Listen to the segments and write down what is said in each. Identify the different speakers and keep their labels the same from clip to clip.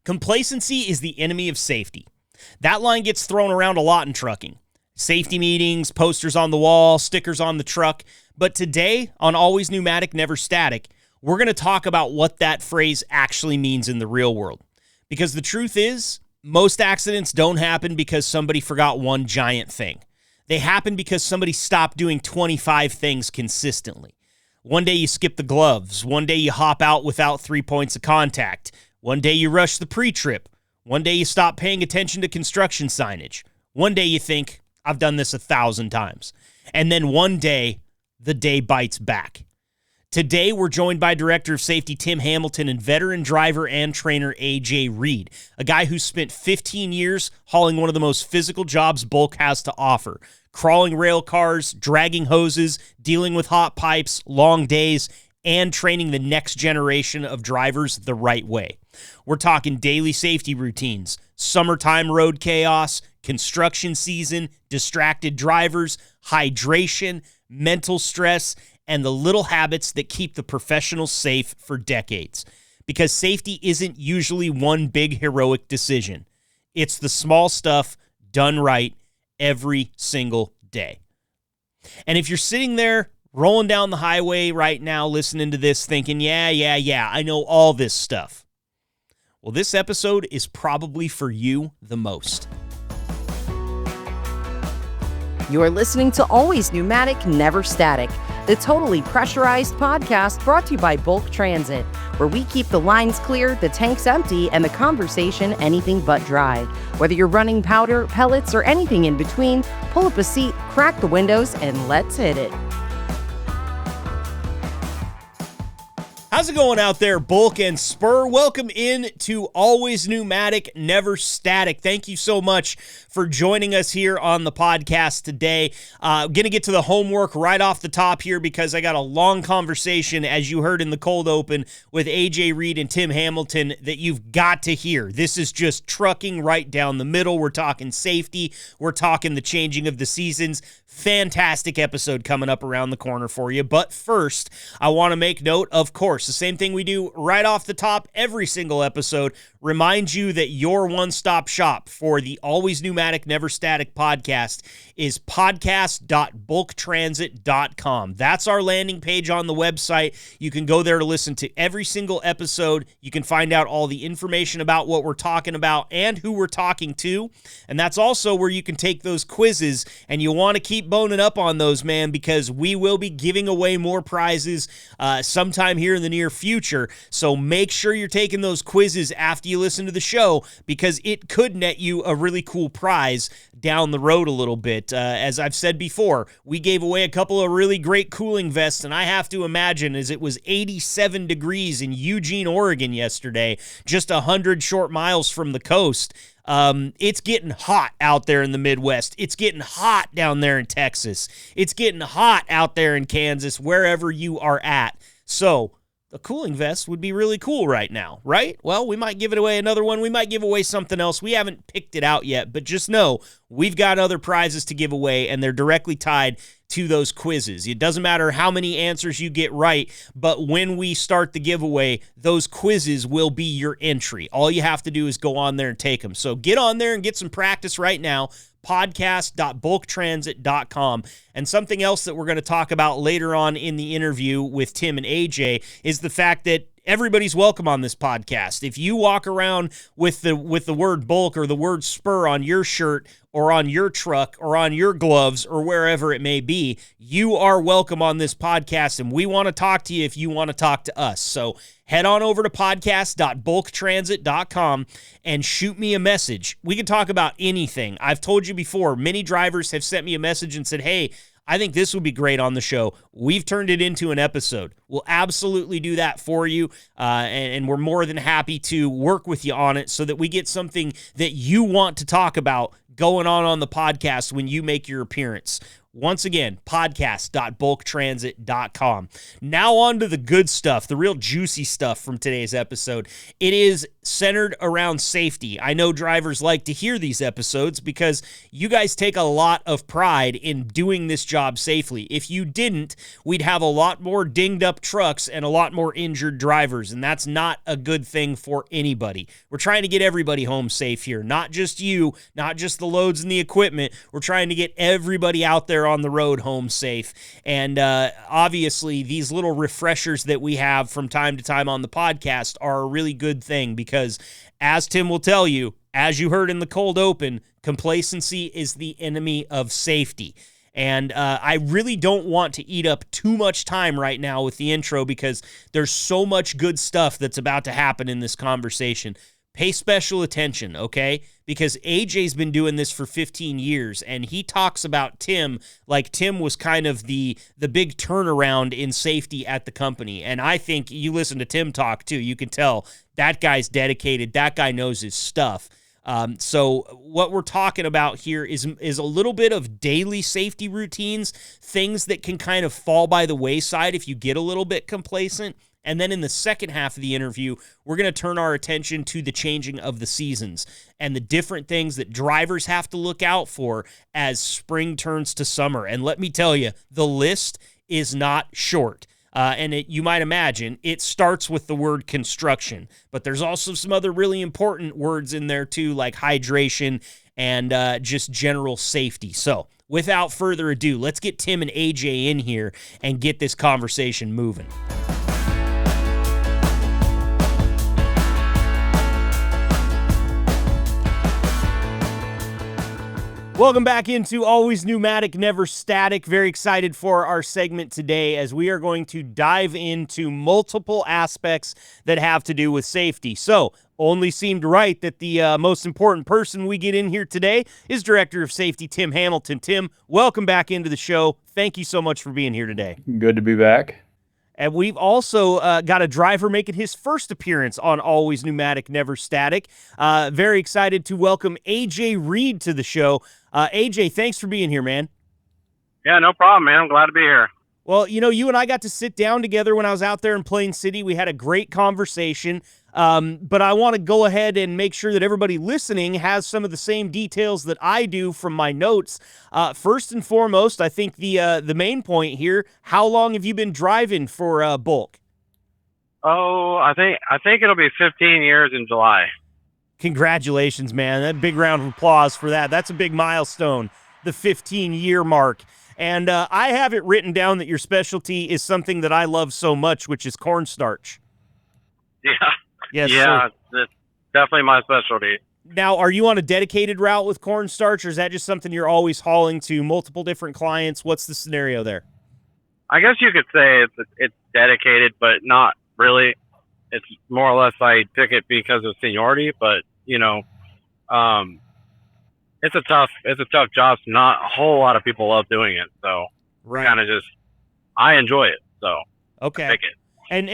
Speaker 1: Complacency is the enemy of safety. That line gets thrown around a lot in trucking. Safety meetings, posters on the wall, stickers on the truck. But today, on Always Pneumatic, Never Static, we're going to talk about what that phrase actually means in the real world. Because the truth is, most accidents don't happen because somebody forgot one giant thing. They happen because somebody stopped doing 25 things consistently. One day you skip the gloves. One day you hop out without 3 points of contact. One day you rush the pre-trip. One day you stop paying attention to construction signage. One day you think, I've done this 1,000 times. And then one day, the day bites back. Today, we're joined by Director of Safety Tim Hamilton and veteran driver and trainer AJ Reed, a guy who spent 15 years hauling one of the most physical jobs Bulk has to offer. Crawling rail cars, dragging hoses, dealing with hot pipes, long days, and training the next generation of drivers the right way. We're talking daily safety routines, summertime road chaos, construction season, distracted drivers, hydration, mental stress, and the little habits that keep the professionals safe for decades. Because safety isn't usually one big heroic decision. It's the small stuff done right every single day. And if you're sitting there rolling down the highway right now listening to this thinking, yeah, I know all this stuff. Well, this episode is probably for you the most.
Speaker 2: You are listening to Always Pneumatic, Never Static, the totally pressurized podcast brought to you by Bulk Transit, where we keep the lines clear, the tanks empty, and the conversation anything but dry. Whether you're running powder, pellets, or anything in between, pull up a seat, crack the windows, and let's hit it.
Speaker 1: How's it going out there, Bulk and Spur? Welcome in to Always Pneumatic, Never Static. Thank you so much for joining us here on the podcast today. Going to get to the homework right off the top here because I got a long conversation, as you heard in the cold open, with AJ Reed and Tim Hamilton that you've got to hear. This is just trucking right down the middle. We're talking safety. We're talking the changing of the seasons. Fantastic episode coming up around the corner for you. But first, I want to make note, of course, the same thing we do right off the top every single episode, remind you that your one-stop shop for the Always Pneumatic, Never Static podcast is podcast.bulktransit.com. That's our landing page on the website. You can go there to listen to every single episode. You can find out all the information about what we're talking about and who we're talking to. And that's also where you can take those quizzes, and you want to keep boning up on those, man, because we will be giving away more prizes sometime here in the near future. So make sure you're taking those quizzes after you listen to the show, because it could net you a really cool prize down the road a little bit. As I've said before, we gave away a couple of really great cooling vests, and I have to imagine, as it was 87 degrees in Eugene, Oregon yesterday, just 100 short miles from the coast. It's getting hot out there in the Midwest. It's getting hot down there in Texas. It's getting hot out there in Kansas, wherever you are at. So a cooling vest would be really cool right now, right? Well, we might give it away another one. We might give away something else. We haven't picked it out yet, but just know we've got other prizes to give away, and they're directly tied to those quizzes. It doesn't matter how many answers you get right, but when we start the giveaway, those quizzes will be your entry. All you have to do is go on there and take them. So get on there and get some practice right now. podcast.bulktransit.com. And something else that we're going to talk about later on in the interview with Tim and AJ is the fact that everybody's welcome on this podcast. If you walk around with the word bulk or the word spur on your shirt or on your truck or on your gloves or wherever it may be, you are welcome on this podcast, and we want to talk to you if you want to talk to us. So head on over to podcast.bulktransit.com and shoot me a message. We can talk about anything. I've told you before, many drivers have sent me a message and said, hey, I think this would be great on the show. We've turned it into an episode. We'll absolutely do that for you, and we're more than happy to work with you on it so that we get something that you want to talk about going on the podcast when you make your appearance. Once again, podcast.bulktransit.com. Now on to the good stuff, the real juicy stuff from today's episode. It is centered around safety. I know drivers like to hear these episodes because you guys take a lot of pride in doing this job safely. If you didn't, we'd have a lot more dinged up trucks and a lot more injured drivers, and that's not a good thing for anybody. We're trying to get everybody home safe here, not just you, not just the loads and the equipment. We're trying to get everybody out there on the road home safe. And obviously, these little refreshers that we have from time to time on the podcast are a really good thing because, as Tim will tell you, as you heard in the cold open, complacency is the enemy of safety. And I really don't want to eat up too much time right now with the intro because there's so much good stuff that's about to happen in this conversation. Pay special attention, okay? Because AJ's been doing this for 15 years, and he talks about Tim like Tim was kind of the big turnaround in safety at the company. And I think you listen to Tim talk, too. You can tell that guy's dedicated. That guy knows his stuff. So what we're talking about here is a little bit of daily safety routines, things that can kind of fall by the wayside if you get a little bit complacent. And then in the second half of the interview, we're going to turn our attention to the changing of the seasons and the different things that drivers have to look out for as spring turns to summer. And let me tell you, the list is not short. You might imagine, it starts with the word construction, but there's also some other really important words in there too, like hydration and just general safety. So without further ado, let's get Tim and AJ in here and get this conversation moving. Welcome back into Always Pneumatic, Never Static. Very excited for our segment today as we are going to dive into multiple aspects that have to do with safety. So, only seemed right that the most important person we get in here today is Director of Safety, Tim Hamilton. Tim, welcome back into the show. Thank you so much for being here today.
Speaker 3: Good to be back.
Speaker 1: And we've also got a driver making his first appearance on Always Pneumatic, Never Static. Very excited to welcome AJ Reed to the show. AJ, thanks for being here, man.
Speaker 4: Yeah, no problem, man. I'm glad to be here.
Speaker 1: Well, you know, you and I got to sit down together when I was out there in Plain City. We had a great conversation, but I want to go ahead and make sure that everybody listening has some of the same details that I do from my notes. First and foremost, I think the main point here, how long have you been driving for Bulk?
Speaker 4: Oh, I think it'll be 15 years in July.
Speaker 1: Congratulations, man. That big round of applause for that. That's a big milestone, the 15-year mark. And I have it written down that your specialty is something that I love so much, which is cornstarch.
Speaker 4: Yeah.
Speaker 1: Yes,
Speaker 4: yeah, it's definitely my specialty.
Speaker 1: Now, are you on a dedicated route with cornstarch, or is that just something you're always hauling to multiple different clients? What's the scenario there?
Speaker 4: I guess you could say it's dedicated, but not really. It's more or less I pick it because of seniority, but you know, it's a tough job. Not a whole lot of people love doing it, so
Speaker 1: right.
Speaker 4: Kind of just I enjoy it, so
Speaker 1: okay.
Speaker 4: I pick it.
Speaker 1: And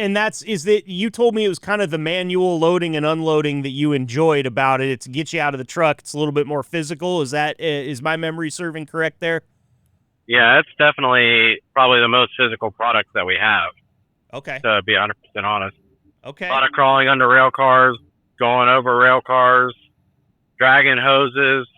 Speaker 1: is that you told me it was kind of the manual loading and unloading that you enjoyed about it. It's to get you out of the truck. It's a little bit more physical. Is my memory serving correct there?
Speaker 4: Yeah, it's definitely probably the most physical product that we have.
Speaker 1: Okay.
Speaker 4: To be 100% honest.
Speaker 1: Okay.
Speaker 4: A lot of crawling under rail cars, going over rail cars, dragging hoses.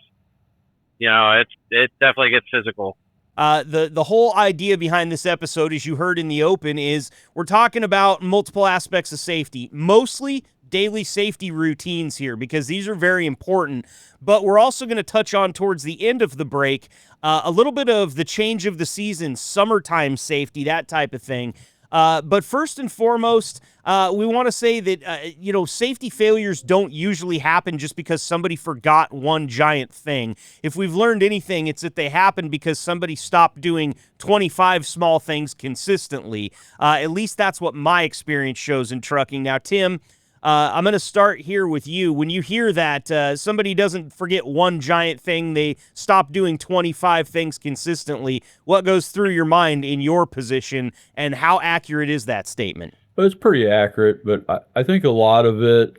Speaker 4: You know, it definitely gets physical.
Speaker 1: The whole idea behind this episode, as you heard in the open, is we're talking about multiple aspects of safety, mostly daily safety routines here, because these are very important. But we're also going to touch on, towards the end of the break, a little bit of the change of the season, summertime safety, that type of thing. But first and foremost, we want to say that, safety failures don't usually happen just because somebody forgot one giant thing. If we've learned anything, it's that they happen because somebody stopped doing 25 small things consistently. At least that's what my experience shows in trucking. Now, Tim, I'm going to start here with you. When you hear that somebody doesn't forget one giant thing, they stop doing 25 things consistently, what goes through your mind in your position, and how accurate is that statement?
Speaker 3: Well, it's pretty accurate, but I think a lot of it,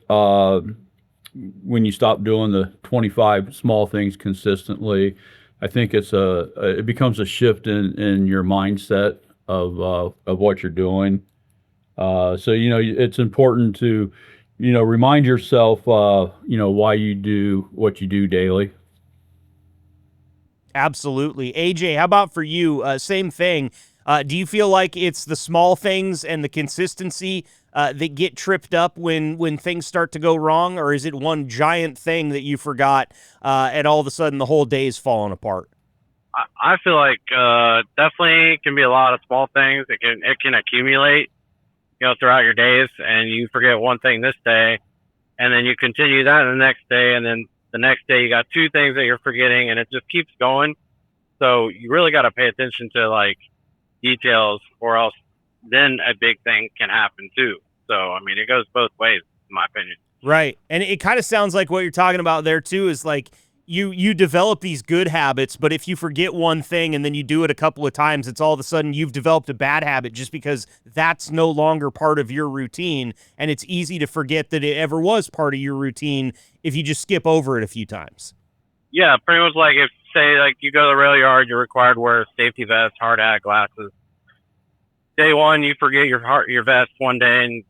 Speaker 3: when you stop doing the 25 small things consistently, I think it becomes a shift in your mindset of what you're doing. So, it's important to, remind yourself, why you do what you do daily.
Speaker 1: Absolutely. AJ, how about for you? Same thing. Do you feel like it's the small things and the consistency that get tripped up when things start to go wrong, or is it one giant thing that you forgot and all of a sudden the whole day is falling apart?
Speaker 4: I feel like definitely can be a lot of small things. It can accumulate, throughout your days, and you forget one thing this day, and then you continue that the next day, and then the next day you got two things that you're forgetting, and it just keeps going. So you really got to pay attention to like details, or else then a big thing can happen too. So I mean, it goes both ways, in my opinion.
Speaker 1: Right. And it kind of sounds like what you're talking about there too is like you develop these good habits, but if you forget one thing and then you do it a couple of times, it's all of a sudden you've developed a bad habit just because that's no longer part of your routine, and it's easy to forget that it ever was part of your routine if you just skip over it a few times.
Speaker 4: Yeah, pretty much like if say like you go to the rail yard, you're required to wear safety vest, hard hat, glasses. Day one, you forget your vest one day, and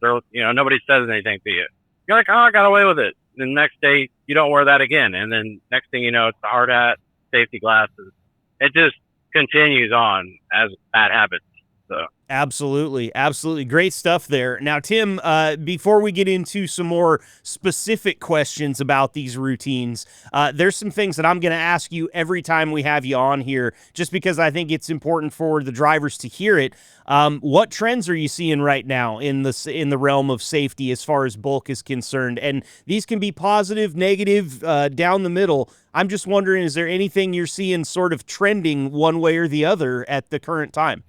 Speaker 4: nobody says anything to you. You're like, oh, I got away with it. The next day, you don't wear that again, and then next thing you know, it's the hard hat, safety glasses. It just continues on as bad habits. So
Speaker 1: Absolutely. Absolutely. Great stuff there. Now, Tim, before we get into some more specific questions about these routines, there's some things that I'm going to ask you every time we have you on here, just because I think it's important for the drivers to hear it. What trends are you seeing right now in the realm of safety as far as bulk is concerned? And these can be positive, negative, down the middle. I'm just wondering, is there anything you're seeing sort of trending one way or the other at the current time?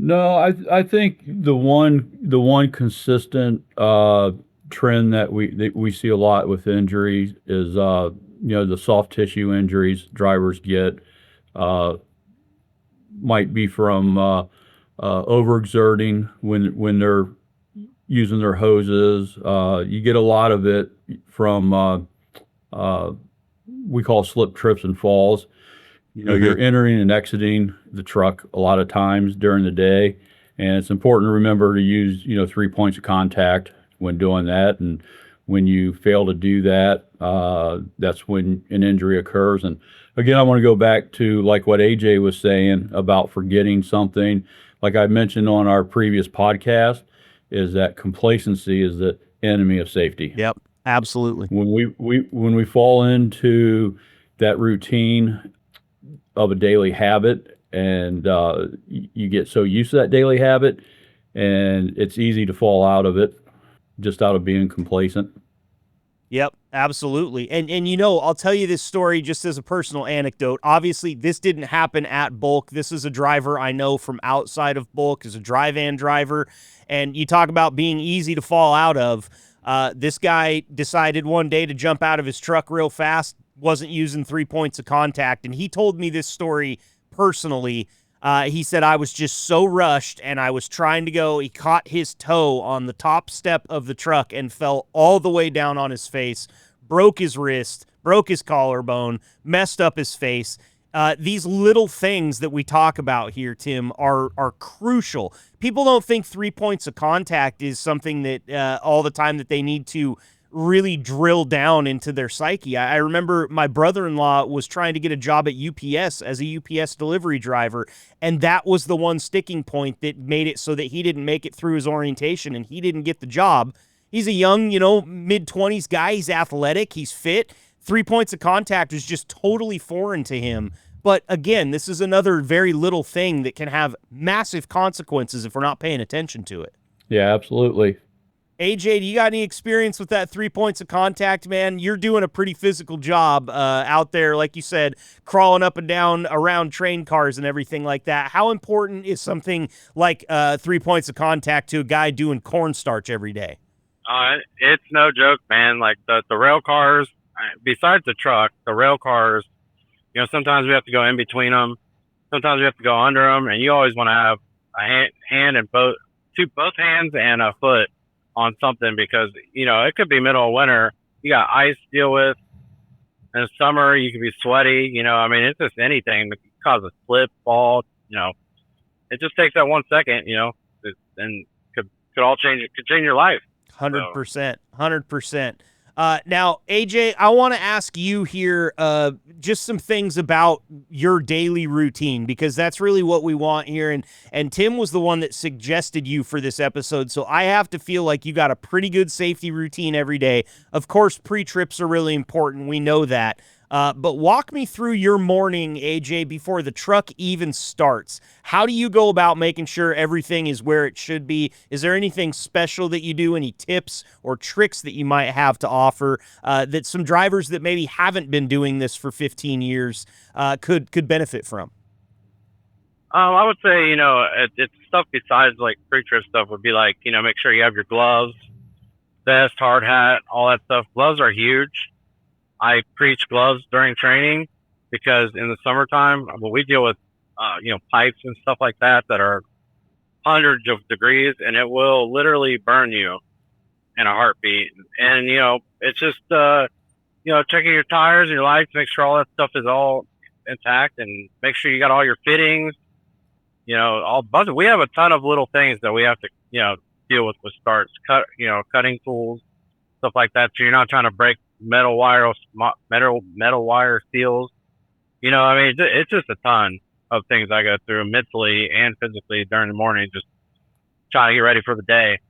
Speaker 3: No, I think the one consistent trend that we see a lot with injuries is the soft tissue injuries drivers get might be from overexerting when they're using their hoses. You get a lot of it from we call slip, trips, and falls. You're entering and exiting the truck a lot of times during the day, and it's important to remember to use, 3 points of contact when doing that. And when you fail to do that, that's when an injury occurs. And again, I want to go back to like what AJ was saying about forgetting something. Like I mentioned on our previous podcast, is that complacency is the enemy of safety.
Speaker 1: Yep, absolutely.
Speaker 3: When we fall into that routine of a daily habit, and you get so used to that daily habit, and it's easy to fall out of it just out of being complacent.
Speaker 1: Yep, absolutely. And I'll tell you this story just as a personal anecdote. Obviously, this didn't happen at Bulk. This is a driver I know from outside of Bulk, as a dry van driver. And you talk about being easy to fall out of. This guy decided one day to jump out of his truck real fast, wasn't using 3 points of contact, and he told me this story personally. He said, I was just so rushed, and I was trying to go. He caught his toe on the top step of the truck and fell all the way down on his face, broke his wrist, broke his collarbone, messed up his face. These little things that we talk about here, Tim, are crucial. People don't think 3 points of contact is something that all the time that they need to really drill down into their psyche. I remember my brother-in-law was trying to get a job at UPS as a UPS delivery driver, and that was the one sticking point that made it so that he didn't make it through his orientation and he didn't get the job. He's a young, mid-20s guy. He's athletic. He's fit. 3 points of contact is just totally foreign to him. But again, this is another very little thing that can have massive consequences if we're not paying attention to it.
Speaker 3: Yeah, absolutely.
Speaker 1: AJ, do you got any experience with that 3 points of contact, man? You're doing a pretty physical job out there, like you said, crawling up and down around train cars and everything like that. How important is something like 3 points of contact to a guy doing cornstarch every day?
Speaker 4: It's no joke, man. Like the rail cars, besides the truck, the rail cars, sometimes we have to go in between them. Sometimes we have to go under them, and you always want to have a hand and both hands and a foot on something, because it could be middle of winter, you got ice to deal with, In the summer, you can be sweaty. I mean, it's just anything that can cause a slip, fall. It just takes that 1 second. And could all change. It could change your life.
Speaker 1: 100%. 100%. Now, AJ, I want to ask you here just some things about your daily routine, because that's really what we want here. And Tim was the one that suggested you for this episode, so I have to feel like you got a pretty good safety routine every day. Of course, pre-trips are really important. We know that. But walk me through your morning, AJ, before the truck even starts. How do you go about making sure everything is where it should be? Is there anything special that you do, any tips or tricks that you might have to offer that some drivers that maybe haven't been doing this for 15 years could benefit from?
Speaker 4: I would say, it's stuff besides like pre-trip stuff would be like, make sure you have your gloves, vest, hard hat, all that stuff. Gloves are huge. I preach gloves during training because in the summertime, we deal with, pipes and stuff like that are hundreds of degrees, and it will literally burn you in a heartbeat. And, it's just, checking your tires and your lights, make sure all that stuff is all intact, and make sure you got all your fittings, all buzzing. We have a ton of little things that we have to, deal with starts, cutting tools, stuff like that. So you're not trying to break metal wire seals. It's just a ton of things I go through mentally and physically during the morning, just trying to get ready for the day.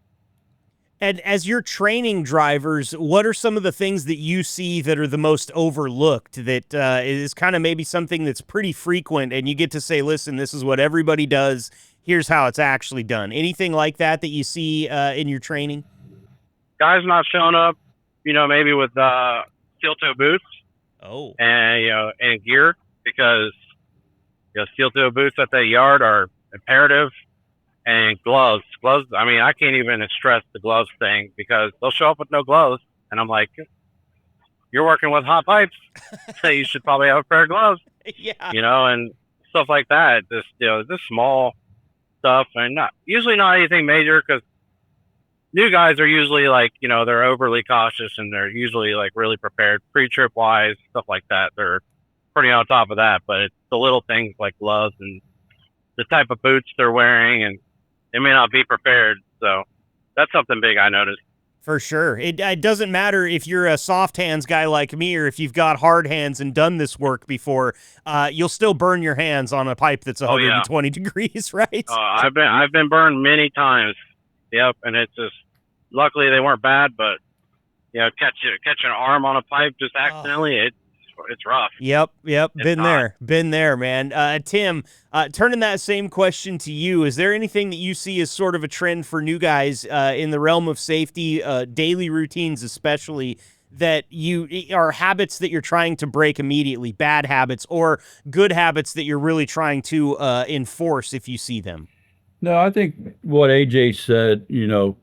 Speaker 1: And as you're training drivers, what are some of the things that you see that are the most overlooked, that is kind of maybe something that's pretty frequent and you get to say, listen, this is what everybody does, here's how it's actually done? Anything like that you see in your training?
Speaker 4: Guys not showing up, maybe with steel toe boots.
Speaker 1: Oh.
Speaker 4: And, and gear, because, steel toe boots at the yard are imperative. And gloves. I mean, I can't even stress the gloves thing, because they'll show up with no gloves. And I'm like, you're working with hot pipes, so you should probably have a pair of gloves.
Speaker 1: Yeah.
Speaker 4: And stuff like that. This small stuff, and usually not anything major, because new guys are usually like, they're overly cautious, and they're usually like really prepared pre-trip wise, stuff like that. They're pretty on top of that, but it's the little things like gloves and the type of boots they're wearing, and they may not be prepared. So that's something big I noticed.
Speaker 1: For sure. It doesn't matter if you're a soft hands guy like me or if you've got hard hands and done this work before, you'll still burn your hands on a pipe that's 120 degrees, right?
Speaker 4: I've been burned many times. Yep. And it's just, luckily they weren't bad, but catch an arm on a pipe just accidentally, it's rough. Yep.
Speaker 1: Been there, man. Tim, turning that same question to you, is there anything that you see as sort of a trend for new guys in the realm of safety, daily routines especially, that are habits that you're trying to break immediately, bad habits, or good habits that you're really trying to enforce if you see them?
Speaker 3: No, I think what AJ said,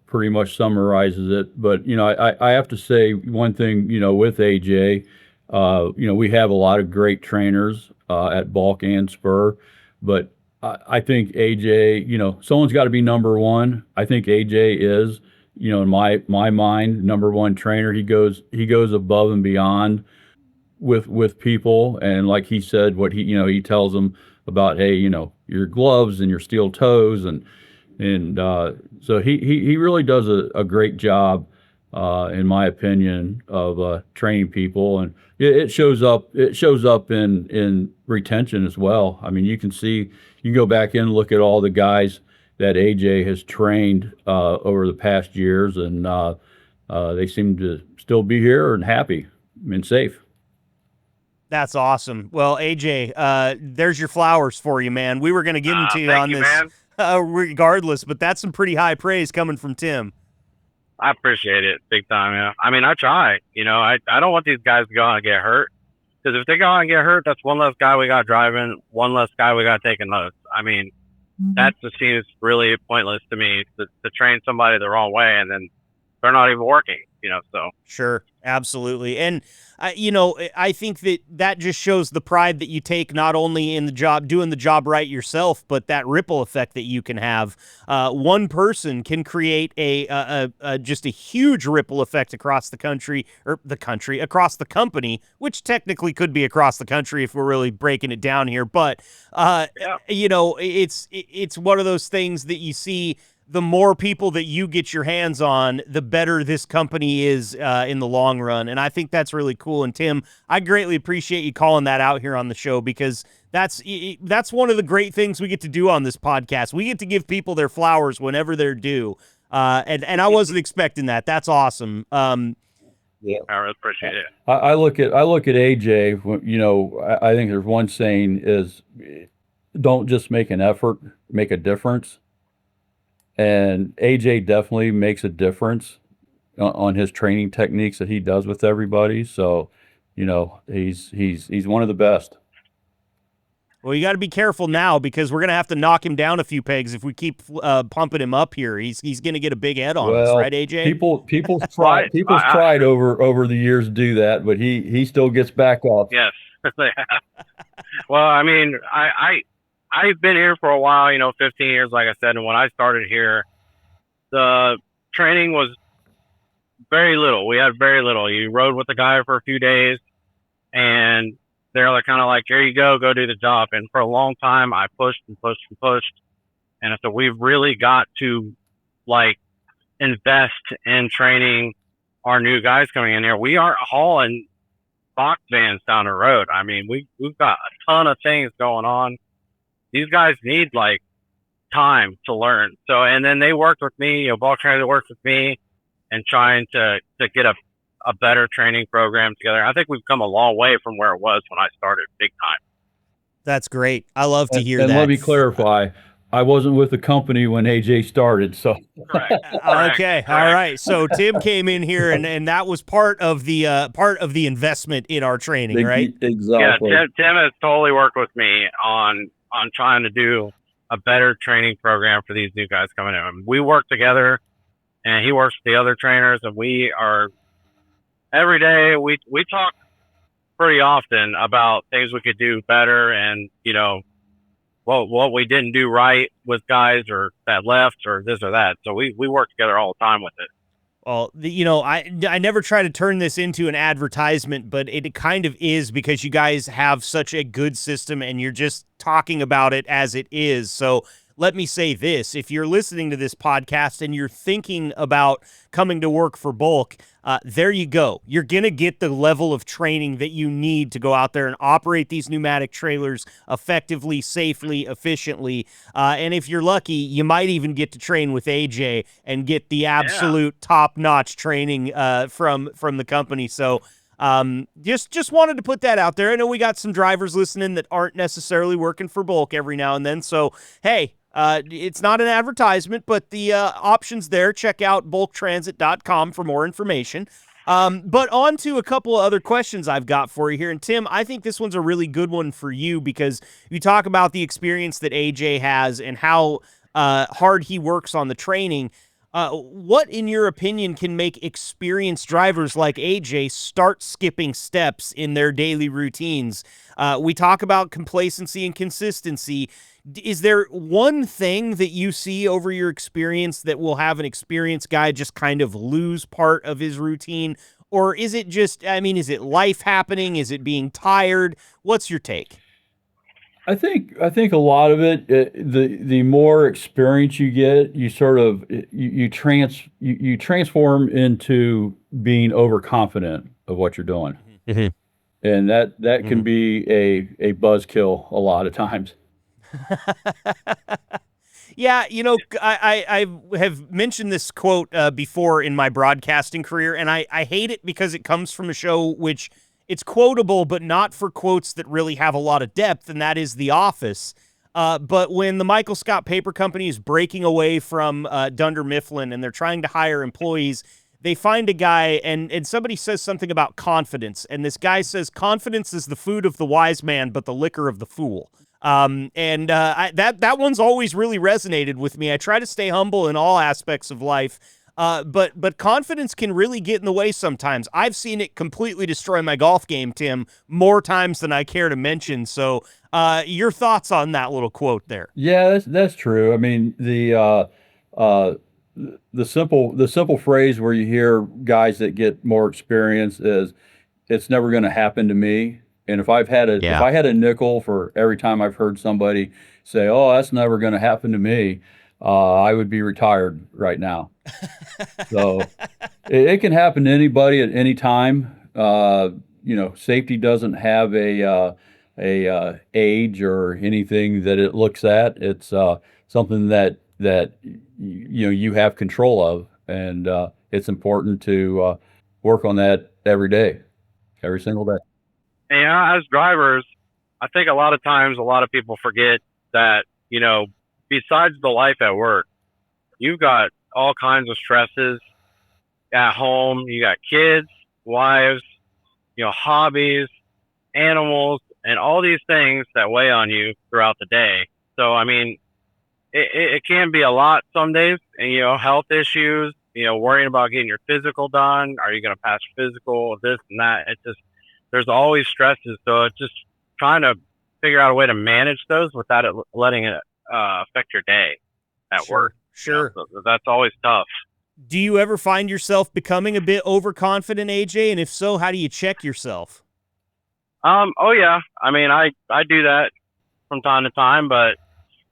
Speaker 3: pretty much summarizes it. But, I have to say one thing, with AJ, we have a lot of great trainers at Balk and Spur, but I think AJ, someone's got to be number one. I think AJ is, in my mind, number one trainer. He goes above and beyond with people, and like he said, what he tells them about, hey, your gloves and your steel toes, and so he really does a great job, in my opinion, of training people, and it shows up in retention as well. I mean, you can go back in and look at all the guys that AJ has trained over the past years, and they seem to still be here and happy and safe.
Speaker 1: That's awesome. Well, AJ, there's your flowers for you, man. We were going to give them to you on this regardless, but that's some pretty high praise coming from Tim.
Speaker 4: I appreciate it big time. Yeah. I mean, I try, I don't want these guys to go out and get hurt, because if they go out and get hurt, that's one less guy we got driving, one less guy we got taking loads. I mean, that just seems really pointless to me, to train somebody the wrong way and then they're not even working, so.
Speaker 1: Sure. Absolutely. And, I think that just shows the pride that you take not only in the job, doing the job right yourself, but that ripple effect that you can have. One person can create just a huge ripple effect across the country, across the company, which technically could be across the country if we're really breaking it down here. But, it's one of those things that you see. The more people that you get your hands on, the better this company is in the long run. And I think that's really cool. And Tim, I greatly appreciate you calling that out here on the show, because that's one of the great things we get to do on this podcast. We get to give people their flowers whenever they're due. And I wasn't expecting that. That's awesome.
Speaker 4: Yeah, I really appreciate it.
Speaker 3: I look at AJ. I think there's one saying is, don't just make an effort, make a difference. And AJ definitely makes a difference on his training techniques that he does with everybody. So, he's one of the best.
Speaker 1: Well, you got to be careful now, because we're going to have to knock him down a few pegs if we keep pumping him up here. He's going to get a big head on us, right, AJ?
Speaker 3: People's tried over the years to do that, but he still gets back up.
Speaker 4: Yes. Well, I mean, I've been here for a while, 15 years, like I said. And when I started here, the training was very little. We had very little. You rode with the guy for a few days, and they're kind of like, here you go do the job. And for a long time, I pushed and pushed and pushed. And so we've really got to invest in training our new guys coming in here. We aren't hauling box vans down the road. I mean, we've got a ton of things going on. These guys need time to learn. So, and then they worked with me, Bulk Transit worked with me, and trying to get a better training program together. I think we've come a long way from where it was when I started, big time.
Speaker 1: That's great. I love to hear that.
Speaker 3: And let me clarify, I wasn't with the company when AJ started, so.
Speaker 4: Correct.
Speaker 1: Okay. All right. So Tim came in here, and that was part of the investment in our training, right?
Speaker 3: Exactly.
Speaker 4: Yeah, Tim has totally worked with me on trying to do a better training program for these new guys coming in. We work together, and he works with the other trainers, and we are every day we talk pretty often about things we could do better, and what we didn't do right with guys or that left or this or that. So we work together all the time with it.
Speaker 1: Well, I never try to turn this into an advertisement, but it kind of is, because you guys have such a good system and you're just talking about it as it is. So let me say this. If you're listening to this podcast and you're thinking about coming to work for Bulk, there you go. You're going to get the level of training that you need to go out there and operate these pneumatic trailers effectively, safely, efficiently. And if you're lucky, you might even get to train with AJ and get the absolute top-notch training from the company. So just wanted to put that out there. I know we got some drivers listening that aren't necessarily working for Bulk every now and then. So, hey, it's not an advertisement, but the options there. Check out bulktransit.com for more information. But on to a couple of other questions I've got for you here. And Tim, I think this one's a really good one for you, because you talk about the experience that AJ has and how hard he works on the training. What, in your opinion, can make experienced drivers like AJ start skipping steps in their daily routines? We talk about complacency and consistency. Is there one thing that you see over your experience that will have an experienced guy just kind of lose part of his routine? Or is it just, is it life happening? Is it being tired? What's your take?
Speaker 3: I think a lot of it, the more experience you get, you sort of you transform into being overconfident of what you're doing, and that can be a buzzkill a lot of times.
Speaker 1: Yeah, I have mentioned this quote before in my broadcasting career, and I hate it because it comes from a show which it's quotable, but not for quotes that really have a lot of depth, and that is The Office. But when the Michael Scott Paper Company is breaking away from Dunder Mifflin and they're trying to hire employees, they find a guy, and somebody says something about confidence, and this guy says, confidence is the food of the wise man, but the liquor of the fool. That one's always really resonated with me. I try to stay humble in all aspects of life. But confidence can really get in the way sometimes. I've seen it completely destroy my golf game, Tim, more times than I care to mention. So your thoughts on that little quote there?
Speaker 3: Yeah, that's true. I mean, the simple phrase where you hear guys that get more experience is, "It's never going to happen to me." And if
Speaker 5: Yeah.
Speaker 3: I had a nickel for every time I've heard somebody say, "Oh, that's never going to happen to me," I would be retired right now. So it can happen to anybody at any time. Safety doesn't have a age or anything that it looks at. It's something that you have control of, and it's important to work on that every day, every single day.
Speaker 4: And as drivers, I think a lot of times a lot of people forget that, besides the life at work, you've got all kinds of stresses at home. You got kids, wives, hobbies, animals, and all these things that weigh on you throughout the day. So, I mean, it can be a lot some days, and, health issues, worrying about getting your physical done. Are you going to pass your physical, this and that? There's always stresses. So it's just trying to figure out a way to manage those without it letting it affect your day at work.
Speaker 1: Sure.
Speaker 4: So that's always tough.
Speaker 1: Do you ever find yourself becoming a bit overconfident, AJ? And if so, how do you check yourself?
Speaker 4: Oh yeah. I mean, I do that from time to time, but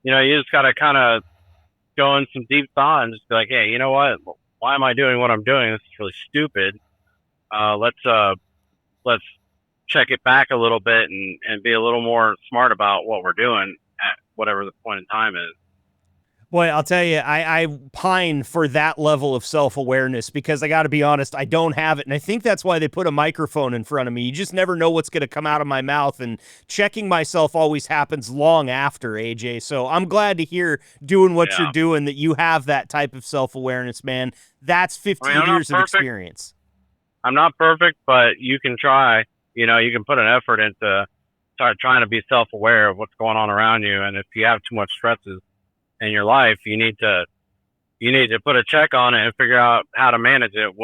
Speaker 4: you just got to kind of go in some deep thought and just be like, hey, you know what? Why am I doing what I'm doing? This is really stupid. Let's check it back a little bit and be a little more smart about what we're doing at whatever the point in time is.
Speaker 1: Boy, I'll tell you, I pine for that level of self-awareness because I got to be honest, I don't have it. And I think that's why they put a microphone in front of me. You just never know what's going to come out of my mouth. And checking myself always happens long after, AJ. So I'm glad to hear doing what you're doing, that you have that type of self-awareness, man. That's 15 years of experience.
Speaker 4: I'm not perfect, but you can try. You can put an effort into trying to be self-aware of what's going on around you. And if you have too much stresses in your life, you need to put a check on it and figure out how to manage it.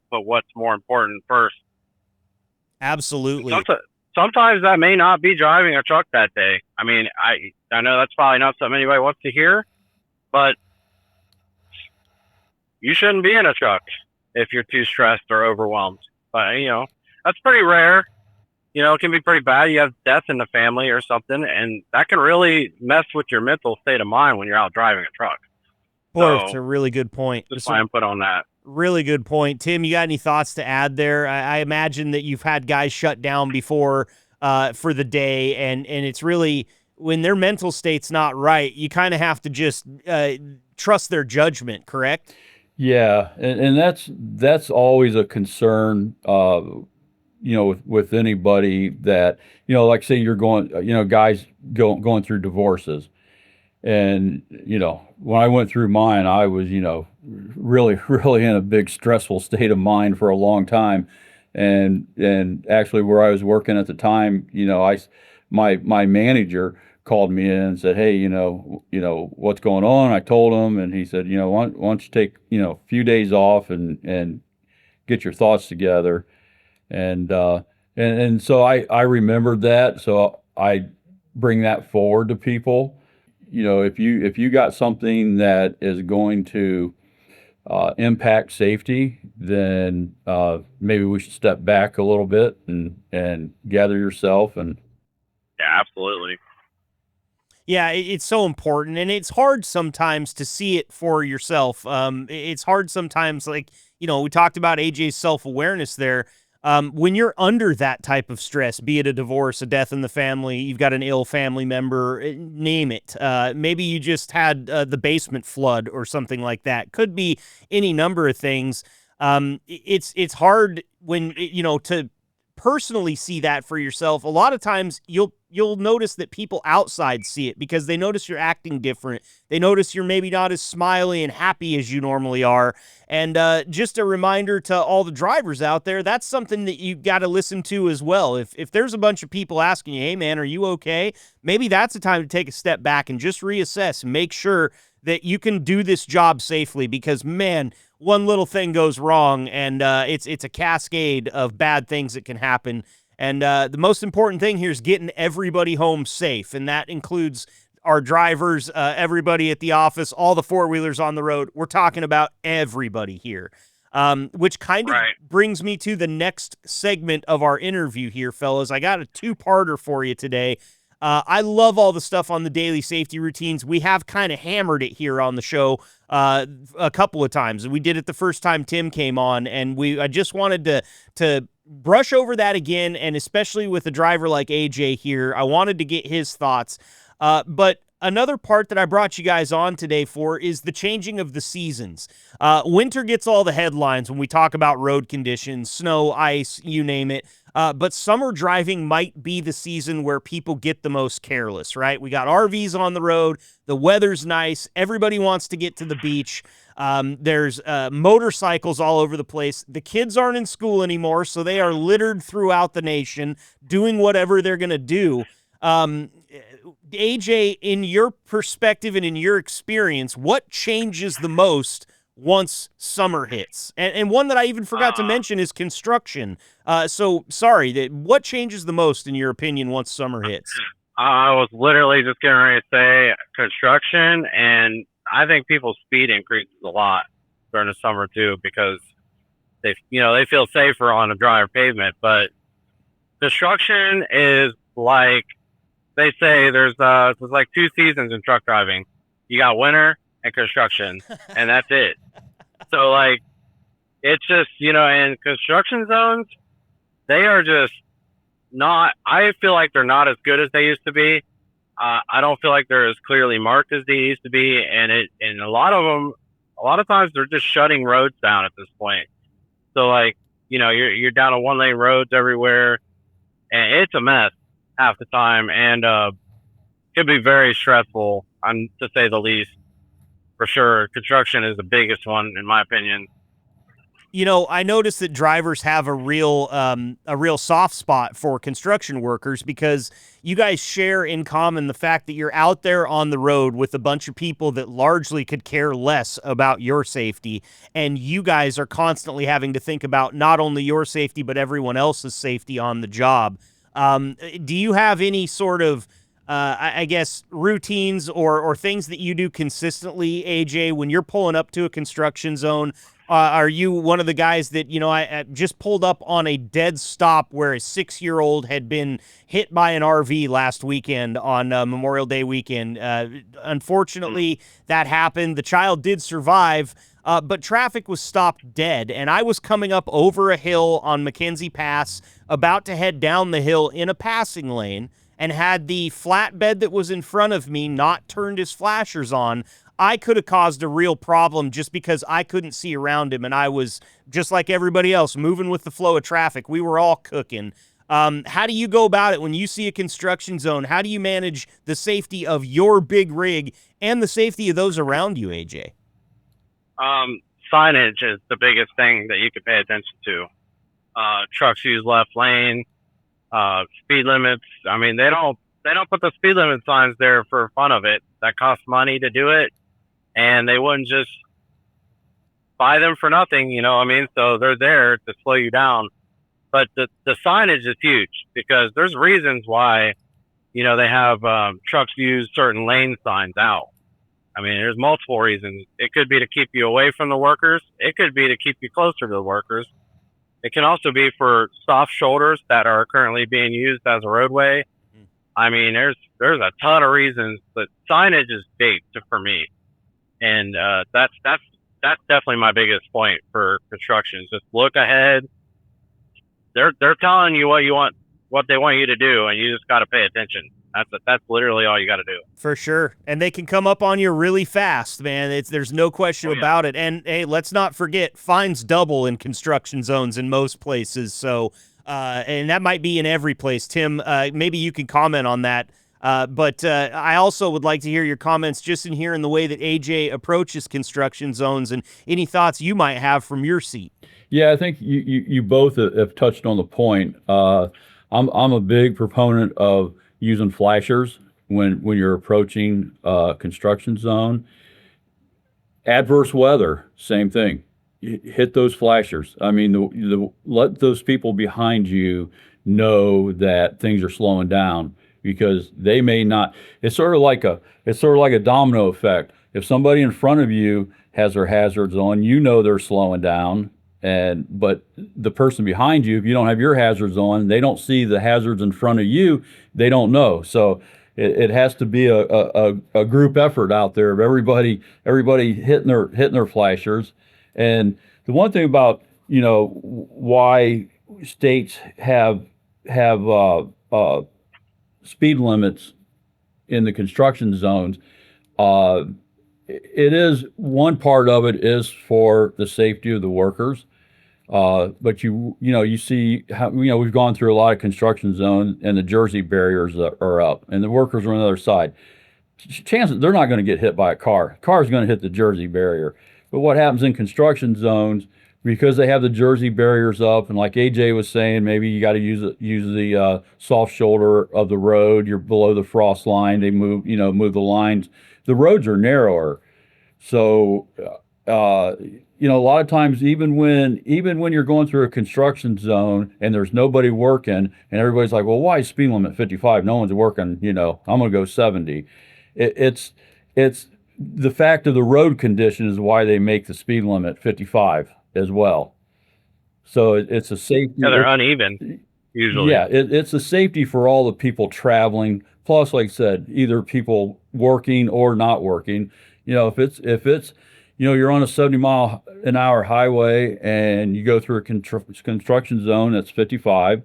Speaker 4: But what's more important first.
Speaker 1: Absolutely.
Speaker 4: Sometimes that may not be driving a truck that day. I mean, I know that's probably not something anybody wants to hear, but you shouldn't be in a truck if you're too stressed or overwhelmed. But that's pretty rare. It can be pretty bad. You have death in the family or something, and that can really mess with your mental state of mind when you're out driving a truck.
Speaker 1: Boy, it's a really good point.
Speaker 4: Just my input on that.
Speaker 1: Really good point. Tim, you got any thoughts to add there? I imagine that you've had guys shut down before for the day, and it's really, when their mental state's not right, you kind of have to just trust their judgment, correct?
Speaker 3: Yeah, and that's always a concern, with anybody that, like say you're going, guys going through divorces. And, when I went through mine, I was, really, really in a big stressful state of mind for a long time. And actually where I was working at the time, my manager called me in and said, hey, what's going on? I told him, and he said, why don't you take, a few days off and get your thoughts together. And so I remembered that. So I bring that forward to people. If you got something that is going to impact safety, then maybe we should step back a little bit and gather yourself. And
Speaker 4: yeah, absolutely.
Speaker 1: Yeah, it's so important, and it's hard sometimes to see it for yourself. It's hard sometimes, like, we talked about AJ's self-awareness there. When you're under that type of stress, be it a divorce, a death in the family, you've got an ill family member, name it. Maybe you just had the basement flood or something like that. Could be any number of things. It's hard when, to personally see that for yourself. A lot of times you'll notice that people outside see it because they notice you're acting different. They notice you're maybe not as smiley and happy as you normally are. And just a reminder to all the drivers out there, that's something that you got to listen to as well. If there's a bunch of people asking you, hey man, are you okay? Maybe that's the time to take a step back and just reassess and make sure that you can do this job safely, because man, one little thing goes wrong, and it's a cascade of bad things that can happen. And the most important thing here is getting everybody home safe, and that includes our drivers, everybody at the office, all the four-wheelers on the road. We're talking about everybody here, which kind of brings me to the next segment of our interview here, fellas. I got a two-parter for you today. I love all the stuff on the daily safety routines. We have kind of hammered it here on the show a couple of times. We did it the first time Tim came on, and I just wanted to brush over that again, and especially with a driver like AJ here, I wanted to get his thoughts. But another part that I brought you guys on today for is the changing of the seasons. Winter gets all the headlines when we talk about road conditions, snow, ice, you name it. But summer driving might be the season where people get the most careless, right? We got RVs on the road. The weather's nice. Everybody wants to get to the beach. There's motorcycles all over the place. The kids aren't in school anymore, so they are littered throughout the nation doing whatever they're going to do. AJ, in your perspective and in your experience, what changes the most once summer hits? And one that I even forgot to mention is construction. So sorry, what changes the most in your opinion once summer hits?
Speaker 4: I was literally just getting ready to say construction, and I think people's speed increases a lot during the summer too, because they feel safer on a drier pavement. But construction is like, they say there's like two seasons in truck driving. You got winter and construction, and that's it. So like, it's just, in construction zones, they are just not, I feel like they're not as good as they used to be. I don't feel like they're as clearly marked as they used to be. And a lot of them, a lot of times they're just shutting roads down at this point. So like, you're down to 1-lane roads everywhere, and it's a mess half the time. And, could be very stressful, to say the least. For sure, construction is the biggest one, in my opinion.
Speaker 1: I noticed that drivers have a real soft spot for construction workers, because you guys share in common the fact that you're out there on the road with a bunch of people that largely could care less about your safety, and you guys are constantly having to think about not only your safety but everyone else's safety on the job. Do you have any sort of I guess routines or things that you do consistently, AJ, when you're pulling up to a construction zone? Are you one of the guys that, I just pulled up on a dead stop where a 6-year-old had been hit by an RV last weekend on Memorial Day weekend. Unfortunately, that happened. The child did survive, but traffic was stopped dead, and I was coming up over a hill on Mackenzie Pass, about to head down the hill in a passing lane, and had the flatbed that was in front of me not turned his flashers on, I could have caused a real problem just because I couldn't see around him, and I was, just like everybody else, moving with the flow of traffic. We were all cooking. How do you go about it when you see a construction zone? How do you manage the safety of your big rig and the safety of those around you, AJ?
Speaker 4: Signage is the biggest thing that you could pay attention to. Trucks use left lane. Speed limits. I mean, they don't put the speed limit signs there for fun of it. That costs money to do it, and they wouldn't just buy them for nothing. So they're there to slow you down. But the signage is huge, because there's reasons why, they have trucks use certain lane signs out. I mean, there's multiple reasons. It could be to keep you away from the workers. It could be to keep you closer to the workers. It can also be for soft shoulders that are currently being used as a roadway. I mean, there's a ton of reasons, but signage is big for me, and that's definitely my biggest point for construction. Just look ahead. They're telling you what they want you to do, and you just got to pay attention. That's literally all you got to do.
Speaker 1: For sure. And they can come up on you really fast, man. There's no question about it. And hey, let's not forget, fines double in construction zones in most places. So, and that might be in every place. Tim, maybe you can comment on that. But I also would like to hear your comments just in here in the way that AJ approaches construction zones, and any thoughts you might have from your seat.
Speaker 3: Yeah, I think you both have touched on the point. I'm a big proponent of using flashers when you're approaching a construction zone. Adverse weather, same thing. hit those flashers. I mean, let those people behind you know that things are slowing down, because they may not. It's sort of like a domino effect. If somebody in front of you has their hazards on, you know they're slowing down, but the person behind you, if you don't have your hazards on, they don't see the hazards in front of you, they don't know. So it has to be a group effort out there of everybody hitting their flashers. And the one thing about, why states have speed limits in the construction zones, it is, one part of it is for the safety of the workers. But you see how, we've gone through a lot of construction zones and the Jersey barriers are up and the workers are on the other side. Chances they're not going to get hit by a car. Car's going to hit the Jersey barrier. But what happens in construction zones, because they have the Jersey barriers up, and like AJ was saying, maybe you got to use the soft shoulder of the road. You're below the frost line. They move the lines. The roads are narrower, so a lot of times, even when you're going through a construction zone and there's nobody working, and everybody's like, well, why is speed limit 55? No one's working. I'm going to go 70. It's the fact of the road condition is why they make the speed limit 55 as well. So it's a safety.
Speaker 4: Yeah, they're uneven usually.
Speaker 3: Yeah, it's a safety for all the people traveling. Plus, like I said, either people working or not working. If it's you're on a 70-mile-an-hour highway and you go through a construction zone that's 55,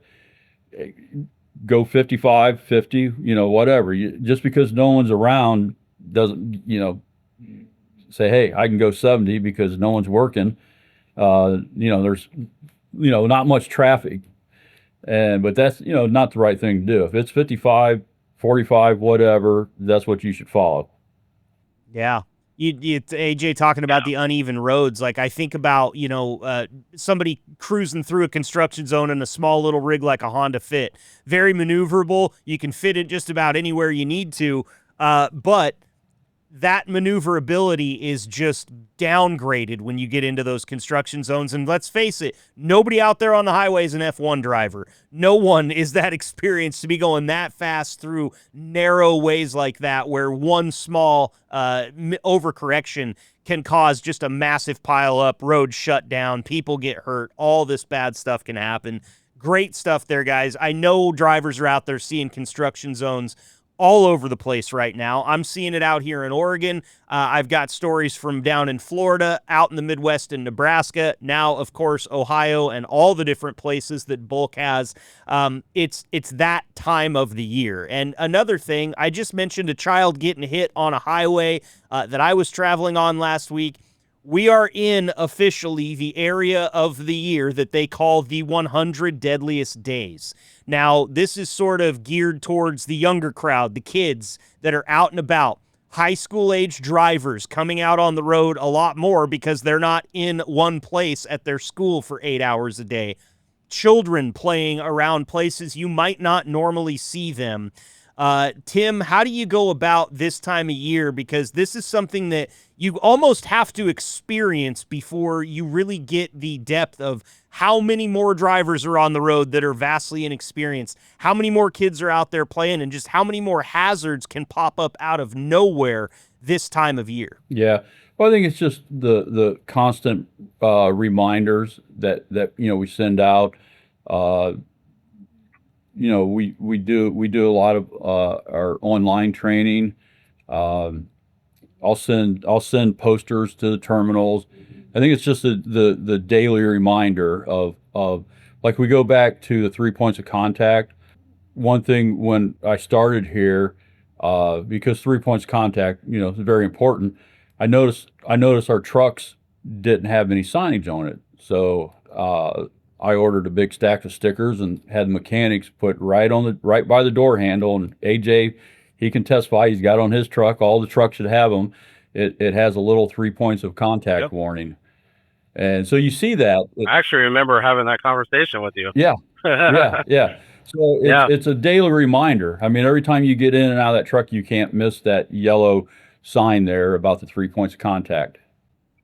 Speaker 3: go 55, 50, whatever. Just because no one's around doesn't, say, hey, I can go 70 because no one's working. There's, not much traffic. But that's, not the right thing to do. If it's 55, 45, whatever, that's what you should follow.
Speaker 1: Yeah. It's AJ talking about the uneven roads. Like, I think about, somebody cruising through a construction zone in a small little rig like a Honda Fit. Very maneuverable. You can fit it just about anywhere you need to. But that maneuverability is just downgraded when you get into those construction zones. And let's face it, nobody out there on the highway is an F1 driver. No one is that experienced to be going that fast through narrow ways like that, where one small overcorrection can cause just a massive pile up, road shut down, people get hurt, all this bad stuff can happen. Great stuff there, guys. I know drivers are out there seeing construction zones all over the place right now. I'm seeing it out here in Oregon. I've got stories from down in Florida, out in the Midwest in Nebraska, now, of course, Ohio, and all the different places that Bulk has. It's that time of the year. And another thing, I just mentioned a child getting hit on a highway that I was traveling on last week. We are in officially the area of the year that they call the 100 Deadliest Days. Now, this is sort of geared towards the younger crowd, the kids that are out and about, high school age drivers coming out on the road a lot more because they're not in one place at their school for 8 hours a day. Children playing around places you might not normally see them. Tim, how do you go about this time of year? Because this is something that you almost have to experience before you really get the depth of how many more drivers are on the road that are vastly inexperienced, how many more kids are out there playing, and just how many more hazards can pop up out of nowhere this time of year.
Speaker 3: Yeah. Well, I think it's just the constant reminders that we send out. We do a lot of our online training. I'll send posters to the terminals. I think it's just the daily reminder of like, we go back to the 3 points of contact. One thing when I started here, because 3 points of contact, is very important. I noticed our trucks didn't have any signage on it, so I ordered a big stack of stickers and had the mechanics put right by the door handle. And AJ, he can testify. He's got on his truck. All the trucks should have them. It has a little 3 points of contact warning. And so you see that.
Speaker 4: I actually remember having that conversation with you.
Speaker 3: Yeah, yeah. So it's a daily reminder. I mean, every time you get in and out of that truck, you can't miss that yellow sign there about the 3 points of contact.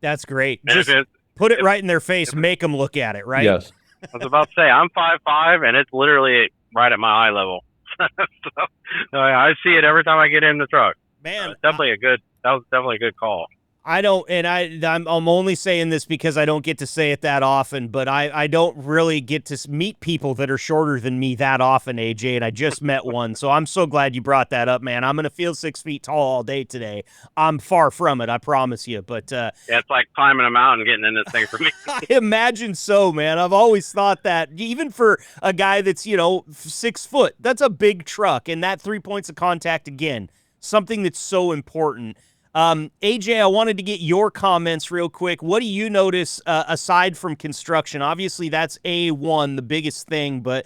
Speaker 1: That's great.
Speaker 4: And
Speaker 1: Put it right in their face. Make them look at it, right?
Speaker 3: Yes.
Speaker 4: I was about to say, I'm 5'5", and it's literally right at my eye level. So, I see it every time I get in the truck.
Speaker 1: Man,
Speaker 4: That was definitely a good call.
Speaker 1: I don't, and I'm only saying this because I don't get to say it that often, but I don't really get to meet people that are shorter than me that often, AJ, and I just met one, so I'm so glad you brought that up, man. I'm going to feel 6 feet tall all day today. I'm far from it, I promise you, but
Speaker 4: yeah, it's like climbing a mountain getting in this thing for me.
Speaker 1: I imagine so, man. I've always thought that, even for a guy that's, 6 foot, that's a big truck, and that 3 points of contact, again, something that's so important. AJ, I wanted to get your comments real quick. What do you notice aside from construction? Obviously, that's A1, the biggest thing, but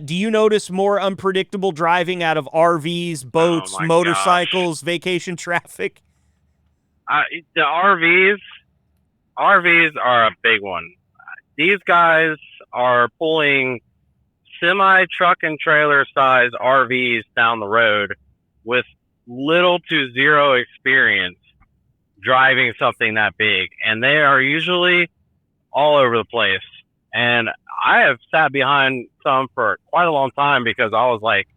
Speaker 1: do you notice more unpredictable driving out of RVs, boats, motorcycles, vacation traffic?
Speaker 4: The RVs are a big one. These guys are pulling semi-truck and trailer size RVs down the road with little to zero experience driving something that big, and they are usually all over the place. And I have sat behind some for quite a long time because I was like,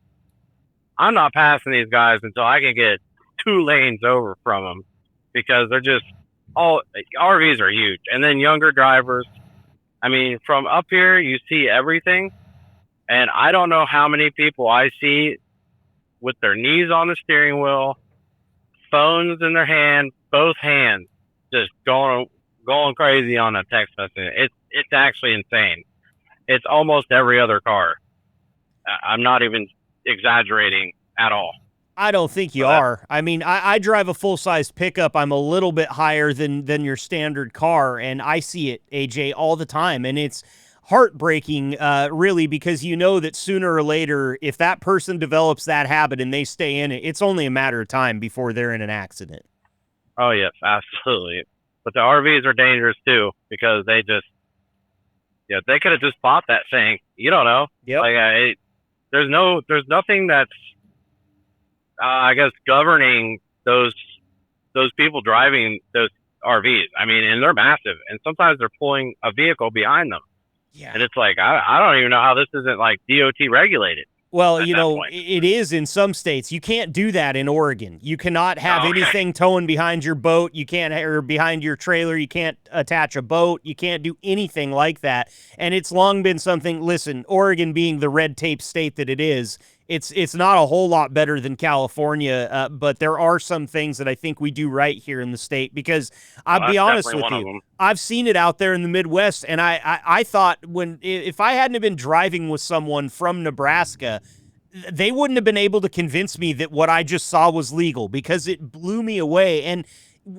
Speaker 4: I'm not passing these guys until I can get 2 lanes over from them, because they're just all RVs are huge. And then younger drivers, I mean, from up here you see everything, and I don't know how many people I see with their knees on the steering wheel, phones in their hand, both hands, just going crazy on a text message. It's actually insane. It's almost every other car. I'm not even exaggerating at all.
Speaker 1: I don't think you are. I mean, I drive a full-size pickup. I'm a little bit higher than your standard car, and I see it, AJ, all the time, and it's heartbreaking, really, because you know that sooner or later, if that person develops that habit and they stay in it, it's only a matter of time before they're in an accident.
Speaker 4: Oh, yes, absolutely. But the RVs are dangerous, too, because they could have just bought that thing. You don't know.
Speaker 1: Yep.
Speaker 4: Like, there's nothing that's, I guess, governing those people driving those RVs. I mean, and they're massive, and sometimes they're pulling a vehicle behind them.
Speaker 1: Yeah.
Speaker 4: And it's like, I don't even know how this isn't like DOT regulated.
Speaker 1: Well, it is in some states. You can't do that in Oregon. You cannot have anything towing behind your boat. You can't, or behind your trailer. You can't attach a boat. You can't do anything like that. And it's long been something, listen, Oregon being the red tape state that it is, it's not a whole lot better than California, but there are some things that I think we do right here in the state, because I'll be honest with you, I've seen it out there in the Midwest, and I thought if I hadn't have been driving with someone from Nebraska, they wouldn't have been able to convince me that what I just saw was legal, because it blew me away. And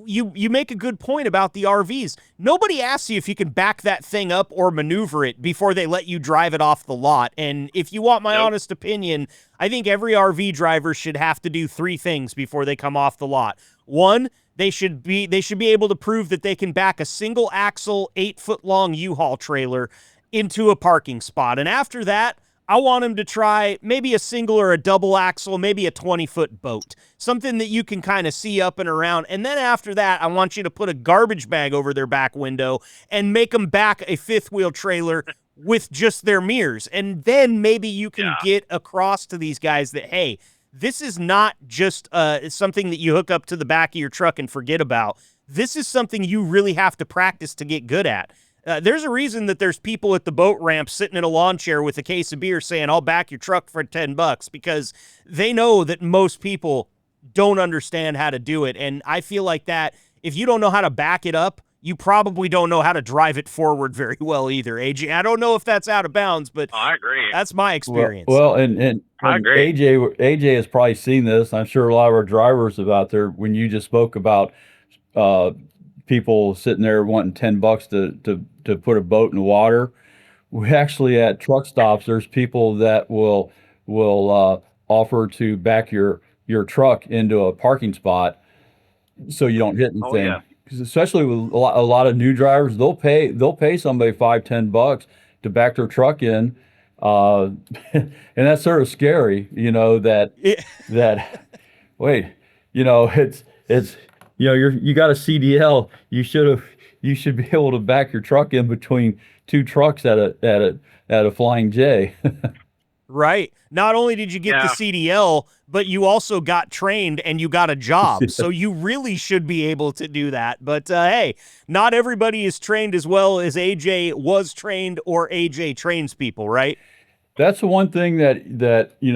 Speaker 1: you make a good point about the RVs. Nobody asks you if you can back that thing up or maneuver it before they let you drive it off the lot. And if you want my honest opinion, I think every RV driver should have to do 3 things before they come off the lot. 1, they should be able to prove that they can back a single axle 8-foot-long U-Haul trailer into a parking spot. And after that, I want him to try maybe a single or a double axle, maybe a 20-foot boat, something that you can kind of see up and around. And then after that, I want you to put a garbage bag over their back window and make them back a 5th-wheel trailer with just their mirrors. And then maybe you can get across to these guys that, hey, this is not just something that you hook up to the back of your truck and forget about. This is something you really have to practice to get good at. There's a reason that there's people at the boat ramp sitting in a lawn chair with a case of beer saying, I'll back your truck for $10, because they know that most people don't understand how to do it. And I feel like that if you don't know how to back it up, you probably don't know how to drive it forward very well either, AJ. I don't know if that's out of bounds, but
Speaker 4: I agree.
Speaker 1: That's my experience.
Speaker 3: Well, and
Speaker 4: I agree.
Speaker 3: AJ has probably seen this. I'm sure a lot of our drivers have out there, when you just spoke about people sitting there wanting $10 to put a boat in the water. We actually, at truck stops, there's people that will offer to back your truck into a parking spot so you don't hit anything.
Speaker 4: Oh, yeah.
Speaker 3: 'Cause especially with a lot of new drivers, they'll pay somebody $5-10 to back their truck in, and that's sort of scary, that wait, it's you got a CDL, you should you should be able to back your truck in between two trucks at a Flying J.
Speaker 1: Right. Not only did you get the
Speaker 4: Yeah.
Speaker 1: CDL, but you also got trained and you got a job. So you really should be able to do that. But hey, not everybody is trained as well as AJ was trained or AJ trains people, right?
Speaker 3: That's the one thing that we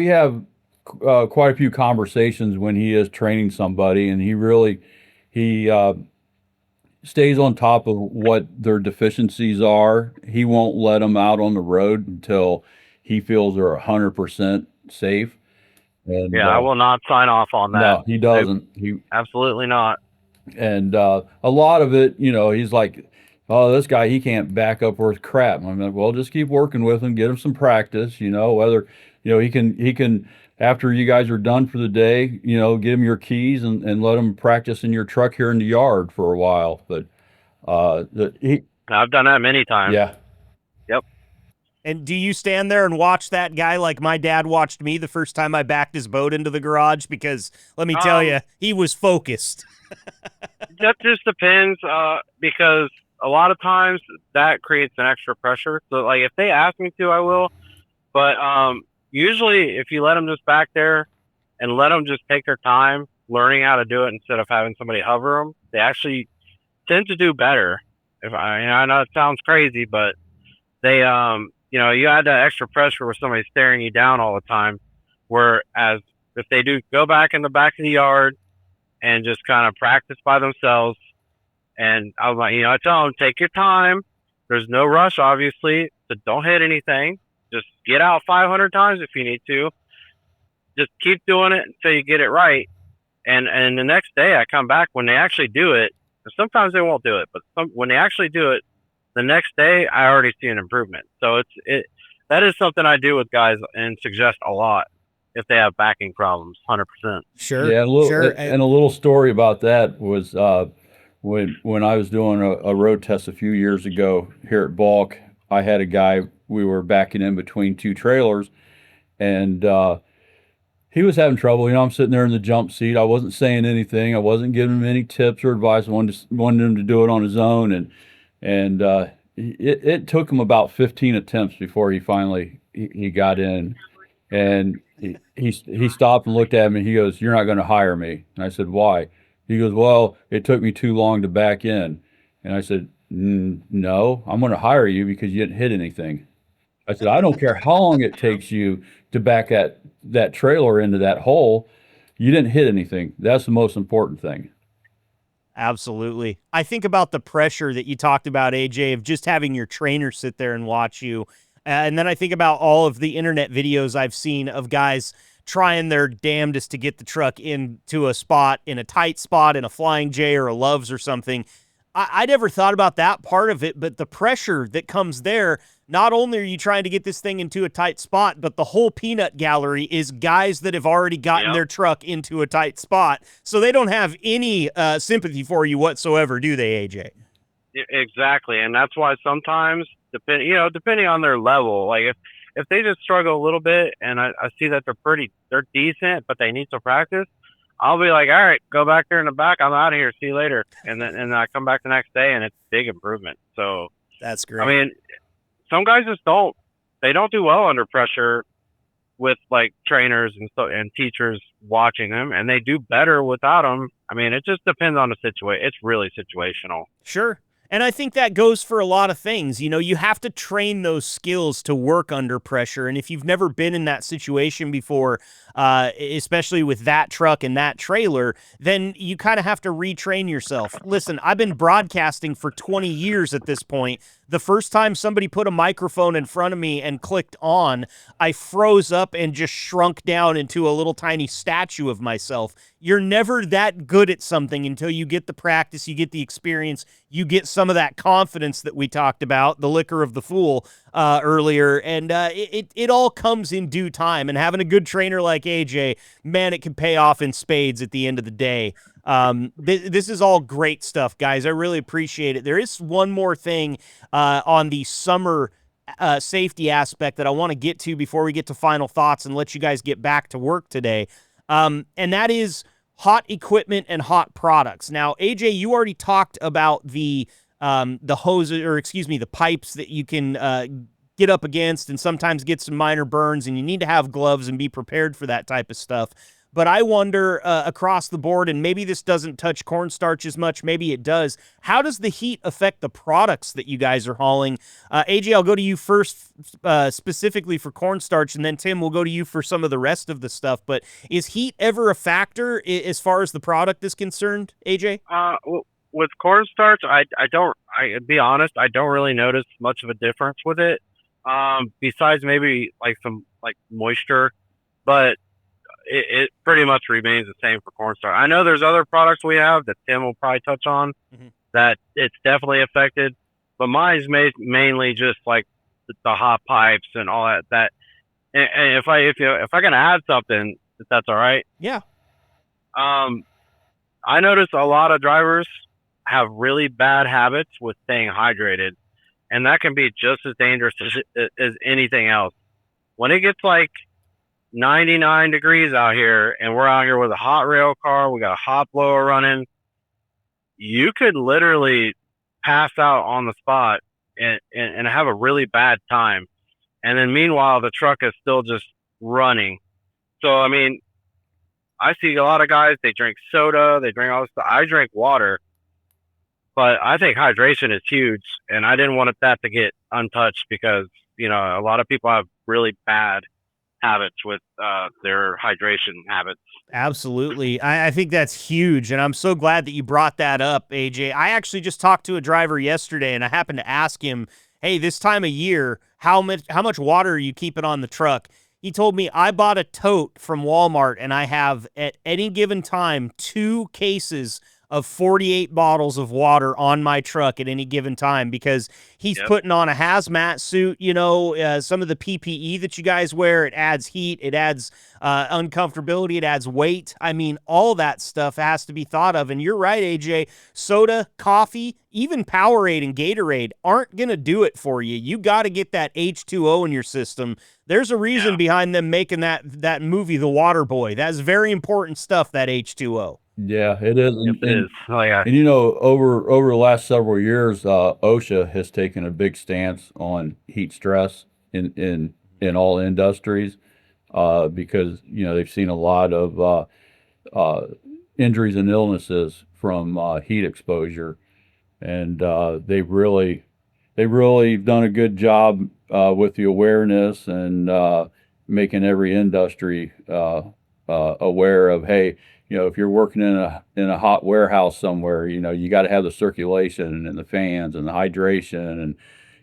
Speaker 3: have quite a few conversations when he is training somebody, and he stays on top of what their deficiencies are. He won't let them out on the road until he feels they're 100% safe. And
Speaker 4: Yeah, I will not sign off on that.
Speaker 3: no, he doesn't. He
Speaker 4: Absolutely not.
Speaker 3: And a lot of it, he's like, oh, this guy, he can't back up worth crap. I'm like, well, just keep working with him, get him some practice, whether, he can, after you guys are done for the day, give him your keys and let him practice in your truck here in the yard for a while. But
Speaker 4: I've done that many times.
Speaker 3: yeah.
Speaker 4: Yep.
Speaker 1: And do you stand there and watch that guy like my dad watched me the first time I backed his boat into the garage? Because let me tell you, he was focused.
Speaker 4: That just depends, because a lot of times that creates an extra pressure. So, like, if they ask me to, I will. But usually, if you let them just back there and let them just take their time learning how to do it instead of having somebody hover them, they actually tend to do better. I know it sounds crazy, but they, you add that extra pressure with somebody staring you down all the time. Whereas if they do go back in the back of the yard and just kind of practice by themselves, and I tell them, take your time. There's no rush, obviously, so don't hit anything. Just get out 500 times if you need to. Just keep doing it until you get it right. And the next day I come back when they actually do it. Sometimes they won't do it, but when they actually do it, the next day I already see an improvement. So that is something I do with guys and suggest a lot if they have backing problems. 100%.
Speaker 1: Sure.
Speaker 3: Yeah,
Speaker 1: sure.
Speaker 3: and a little story about that was when I was doing a road test a few years ago here at Balk. I had a guy, we were backing in between two trailers, and he was having trouble. I'm sitting there in the jump seat. I wasn't saying anything. I wasn't giving him any tips or advice. I wanted him to do it on his own, and it took him about 15 attempts before he finally he got in, and he stopped and looked at me. He goes, "You're not going to hire me." And I said, "Why?" He goes, "Well, it took me too long to back in." And I said, "No, I'm going to hire you because you didn't hit anything." I said, "I don't care how long it takes you to back that trailer into that hole. You didn't hit anything. That's the most important thing."
Speaker 1: Absolutely. I think about the pressure that you talked about, AJ, of just having your trainer sit there and watch you. And then I think about all of the internet videos I've seen of guys trying their damnedest to get the truck into a spot, in a tight spot, in a Flying J or a Loves or something. I never thought about that part of it, but the pressure that comes there, not only are you trying to get this thing into a tight spot, but the whole peanut gallery is guys that have already gotten their truck into a tight spot, so they don't have any sympathy for you whatsoever, do they, AJ?
Speaker 4: Exactly, and that's why sometimes, depending on their level, like if they just struggle a little bit, and I see that they're decent, but they need to practice, I'll be like, all right, go back there in the back. I'm out of here. See you later. And I come back the next day, and it's big improvement. So
Speaker 1: that's great.
Speaker 4: I mean, some guys just they don't do well under pressure with like trainers and teachers watching them, and they do better without them. I mean, it just depends on the situation. It's really situational.
Speaker 1: Sure. And I think that goes for a lot of things. You have to train those skills to work under pressure. And if you've never been in that situation before, especially with that truck and that trailer, then you kind of have to retrain yourself. Listen, I've been broadcasting for 20 years at this point. The first time somebody put a microphone in front of me and clicked on, I froze up and just shrunk down into a little tiny statue of myself. You're never that good at something until you get the practice, you get the experience, you get some of that confidence that we talked about, the liquor of the fool earlier, and it all comes in due time. And having a good trainer like AJ, man, it can pay off in spades at the end of the day. This is all great stuff, guys. I really appreciate it. There is one more thing on the summer safety aspect that I want to get to before we get to final thoughts and let you guys get back to work today. And that is hot equipment and hot products. Now, AJ, you already talked about the hoses, or excuse me, the pipes that you can get up against and sometimes get some minor burns, and you need to have gloves and be prepared for that type of stuff. But I wonder, across the board, and maybe this doesn't touch cornstarch as much, maybe it does, how does the heat affect the products that you guys are hauling? AJ, I'll go to you first, specifically for cornstarch, and then Tim, we'll go to you for some of the rest of the stuff. But is heat ever a factor as far as the product is concerned, AJ?
Speaker 4: With cornstarch, I be honest, I don't really notice much of a difference with it. Besides maybe like some like moisture, but it pretty much remains the same for cornstarch. I know there's other products we have that Tim will probably touch on that it's definitely affected, but mine's mainly just like the hot pipes and all that. And if I can add something, if that's all right.
Speaker 1: Yeah.
Speaker 4: I notice a lot of drivers have really bad habits with staying hydrated, and that can be just as dangerous as anything else. When it gets like 99 degrees out here and we're out here with a hot rail car, we got a hot blower running, you could literally pass out on the spot and have a really bad time. And then meanwhile, the truck is still just running. So, I mean, I see a lot of guys, they drink soda, they drink all this stuff. I drink water, but I think hydration is huge, and I didn't want that to get untouched because, you know, a lot of people have really bad habits with their hydration habits.
Speaker 1: Absolutely. I think that's huge, and I'm so glad that you brought that up, AJ. I actually just talked to a driver yesterday, and I happened to ask him, hey, this time of year, how much water are you keeping on the truck? He told me, I bought a tote from Walmart, and I have, at any given time, 2 cases of 48 bottles of water on my truck at any given time, because he's putting on a hazmat suit, you know, some of the PPE that you guys wear, it adds heat, it adds uncomfortability, it adds weight. I mean, all that stuff has to be thought of. And you're right, AJ, soda, coffee, even Powerade and Gatorade aren't going to do it for you. You got to get that H2O in your system. There's a reason behind them making that movie, The Water Boy. That's very important stuff, that H2O.
Speaker 3: Yeah, it is.
Speaker 4: It is. Oh, yeah.
Speaker 3: And you know, over the last several years, OSHA has taken a big stance on heat stress in all industries, because you know they've seen a lot of injuries and illnesses from heat exposure, and they've really done a good job with the awareness and making every industry aware of, hey, you know, if you're working in a hot warehouse somewhere, you know, you got to have the circulation and the fans and the hydration. And,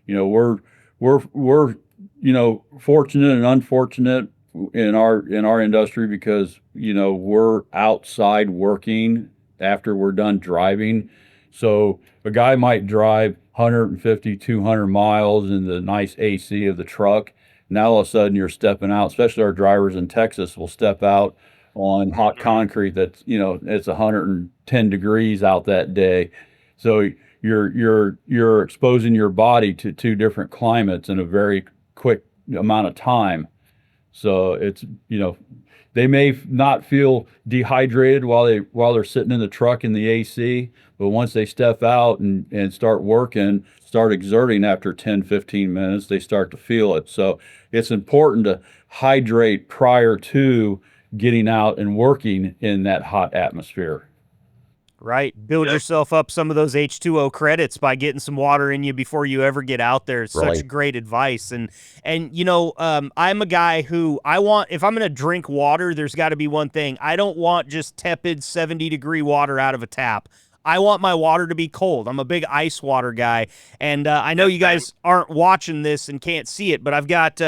Speaker 3: you know, we're, you know, fortunate and unfortunate in our industry because, you know, we're outside working after we're done driving. So a guy might drive 150, 200 miles in the nice AC of the truck. Now all of a sudden you're stepping out, especially our drivers in Texas will step out on hot concrete that's, you know, it's 110 degrees out that day. So you're exposing your body to 2 different climates in a very quick amount of time. So it's, you know, they may not feel dehydrated while they're sitting in the truck in the AC, but once they step out and start working, start exerting after 10, 15 minutes, they start to feel it. So it's important to hydrate prior to getting out and working in that hot atmosphere.
Speaker 1: Right. Build yourself up some of those H2O credits by getting some water in you before you ever get out there. It's such great advice. And you know, I'm a guy who if I'm going to drink water, there's got to be one thing. I don't want just tepid 70-degree water out of a tap. I want my water to be cold. I'm a big ice water guy. And I know you guys aren't watching this and can't see it, but I've got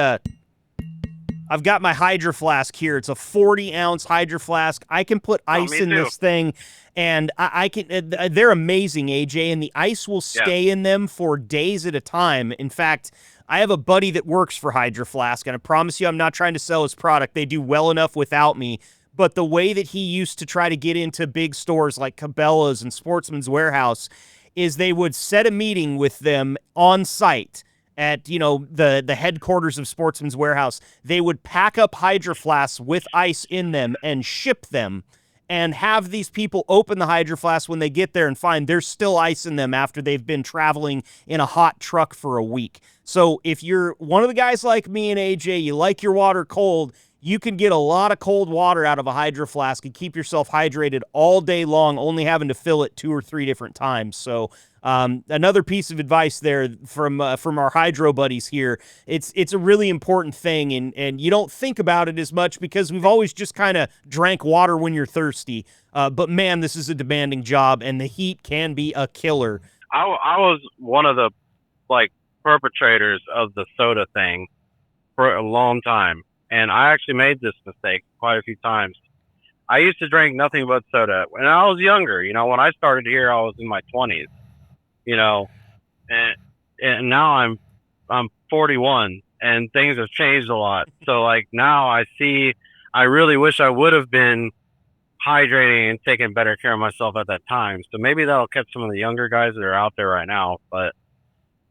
Speaker 1: my Hydro Flask here. It's a 40-ounce Hydro Flask. I can put ice in this thing, and I can. They're amazing, AJ, and the ice will stay in them for days at a time. In fact, I have a buddy that works for Hydro Flask, and I promise you I'm not trying to sell his product. They do well enough without me. But the way that he used to try to get into big stores like Cabela's and Sportsman's Warehouse is they would set a meeting with them on site at, you know, the headquarters of Sportsman's Warehouse. They would pack up Hydro Flasks with ice in them and ship them. and have these people open the Hydro Flask when they get there and find there's still ice in them after they've been traveling in a hot truck for a week. So if you're one of the guys like me and AJ, you like your water cold, you can get a lot of cold water out of a Hydro Flask and keep yourself hydrated all day long, only having to fill it 2 or 3 different times. So another piece of advice there from our hydro buddies here. It's a really important thing, and you don't think about it as much because we've always just kind of drank water when you're thirsty. But man, this is a demanding job, and the heat can be a killer.
Speaker 4: I was one of the perpetrators of the soda thing for a long time. And I actually made this mistake quite a few times. I used to drink nothing but soda when I was younger. When I started here, I was in my 20s. And now I'm 41, and things have changed a lot. So now I really wish I would have been hydrating and taking better care of myself at that time. So maybe that'll catch some of the younger guys that are out there right now, but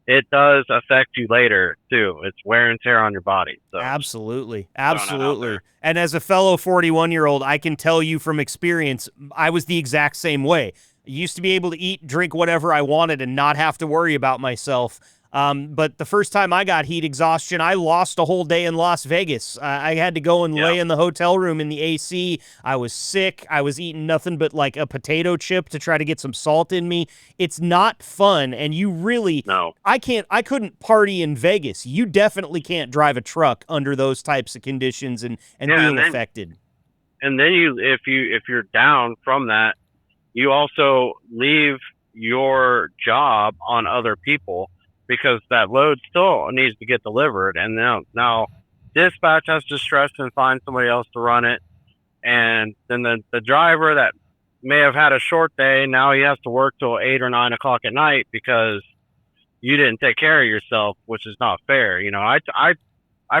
Speaker 4: it does affect you later too. It's wear and tear on your body. So
Speaker 1: absolutely. And as a fellow 41-year-old, I can tell you from experience, I was the exact same way. I used to be able to eat, drink whatever I wanted and not have to worry about myself. But the first time I got heat exhaustion, I lost a whole day in Las Vegas. I had to go and lay in the hotel room in the AC. I was sick. I was eating nothing but a potato chip to try to get some salt in me. It's not fun. And you really,
Speaker 4: no,
Speaker 1: I couldn't party in Vegas. You definitely can't drive a truck under those types of conditions and being affected.
Speaker 4: And then if you're down from that, you also leave your job on other people, because that load still needs to get delivered. And now dispatch has to stress and find somebody else to run it. And then the driver that may have had a short day, now he has to work till 8 or 9 o'clock at night because you didn't take care of yourself, which is not fair. I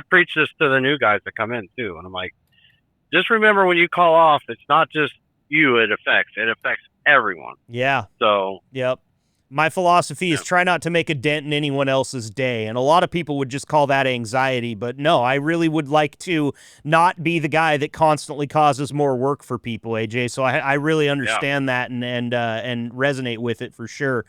Speaker 4: preach this to the new guys that come in too. And I'm like, just remember when you call off, it's not just you it affects everyone.
Speaker 1: Yeah.
Speaker 4: So,
Speaker 1: yep. My philosophy is try not to make a dent in anyone else's day. And a lot of people would just call that anxiety. But no, I really would like to not be the guy that constantly causes more work for people, AJ. So I really understand that and resonate with it for sure.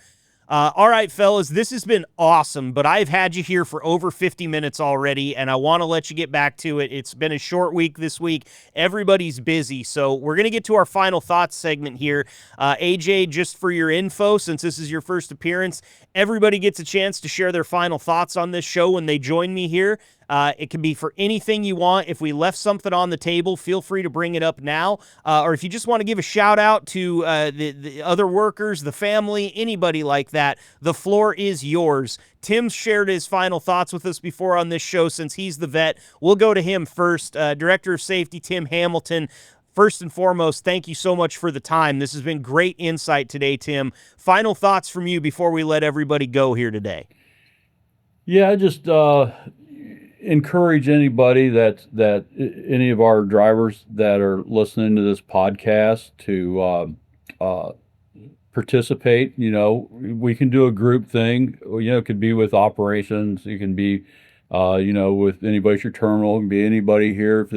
Speaker 1: All right, fellas, this has been awesome, but I've had you here for over 50 minutes already, and I want to let you get back to it. It's been a short week this week. Everybody's busy, so we're going to get to our final thoughts segment here. AJ, just for your info, since this is your first appearance, everybody gets a chance to share their final thoughts on this show when they join me here. It can be for anything you want. If we left something on the table, feel free to bring it up now. Or if you just want to give a shout out to the other workers, the family, anybody like that, the floor is yours. Tim's shared his final thoughts with us before on this show since he's the vet. We'll go to him first. Director of Safety, Tim Hamilton. First and foremost, thank you so much for the time. This has been great insight today, Tim. Final thoughts from you before we let everybody go here today.
Speaker 3: Yeah, just encourage anybody that any of our drivers that are listening to this podcast to participate. We can do a group thing. It could be with operations. It can be, with anybody at your terminal. It can be anybody here if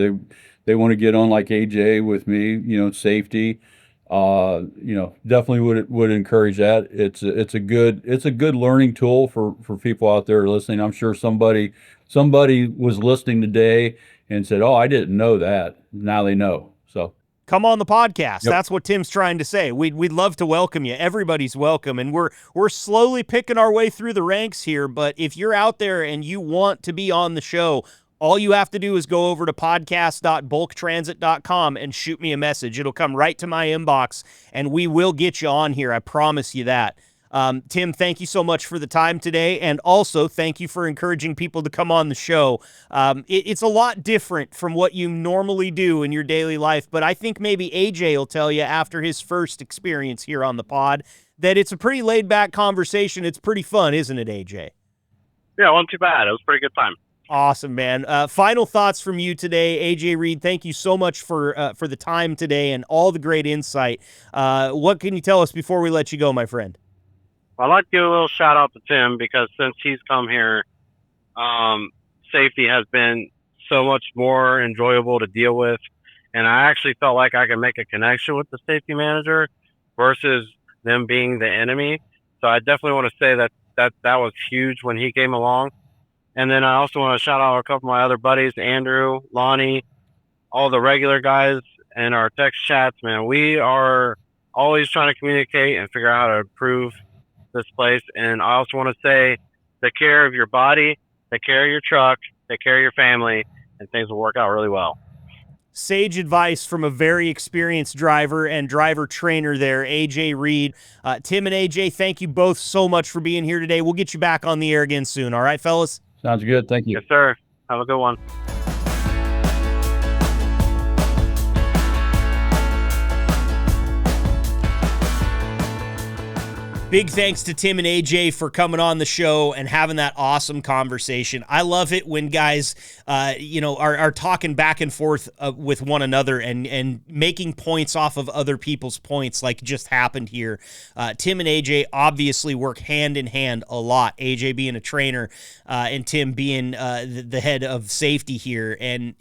Speaker 3: they want to get on like AJ with me. Safety. Definitely would encourage that. It's a good learning tool for people out there listening. I'm sure somebody was listening today and said, "Oh, I didn't know that." Now they know. So
Speaker 1: come on the podcast.
Speaker 3: Yep.
Speaker 1: That's what Tim's trying to say. We'd love to welcome you. Everybody's welcome, and we're slowly picking our way through the ranks here. But if you're out there and you want to be on the show, all you have to do is go over to podcast.bulktransit.com and shoot me a message. It'll come right to my inbox, and we will get you on here. I promise you that. Tim, thank you so much for the time today, and also thank you for encouraging people to come on the show. It's a lot different from what you normally do in your daily life, but I think maybe AJ will tell you after his first experience here on the pod that it's a pretty laid-back conversation. It's pretty fun, isn't it, AJ?
Speaker 4: Yeah, it wasn't too bad. It was a pretty good time.
Speaker 1: Awesome, man. Final thoughts from you today, AJ Reed. Thank you so much for the time today and all the great insight. What can you tell us before we let you go, my friend?
Speaker 4: I'd like to give a little shout out to Tim because since he's come here, safety has been so much more enjoyable to deal with. And I actually felt like I could make a connection with the safety manager versus them being the enemy. So I definitely want to say that was huge when he came along. And then I also want to shout out a couple of my other buddies, Andrew, Lonnie, all the regular guys in our text chats, man. We are always trying to communicate and figure out how to improve this place. And I also want to say, take care of your body, take care of your truck, take care of your family, and things will work out really well.
Speaker 1: Sage advice from a very experienced driver and driver trainer there, AJ Reed. Tim and AJ, thank you both so much for being here today. We'll get you back on the air again soon. All right, fellas?
Speaker 3: Sounds good. Thank you.
Speaker 4: Yes, sir. Have a good one.
Speaker 1: Big thanks to Tim and AJ for coming on the show and having that awesome conversation. I love it when guys, are talking back and forth with one another and making points off of other people's points, like just happened here. Tim and AJ obviously work hand in hand a lot. AJ being a trainer, and Tim being the head of safety here, and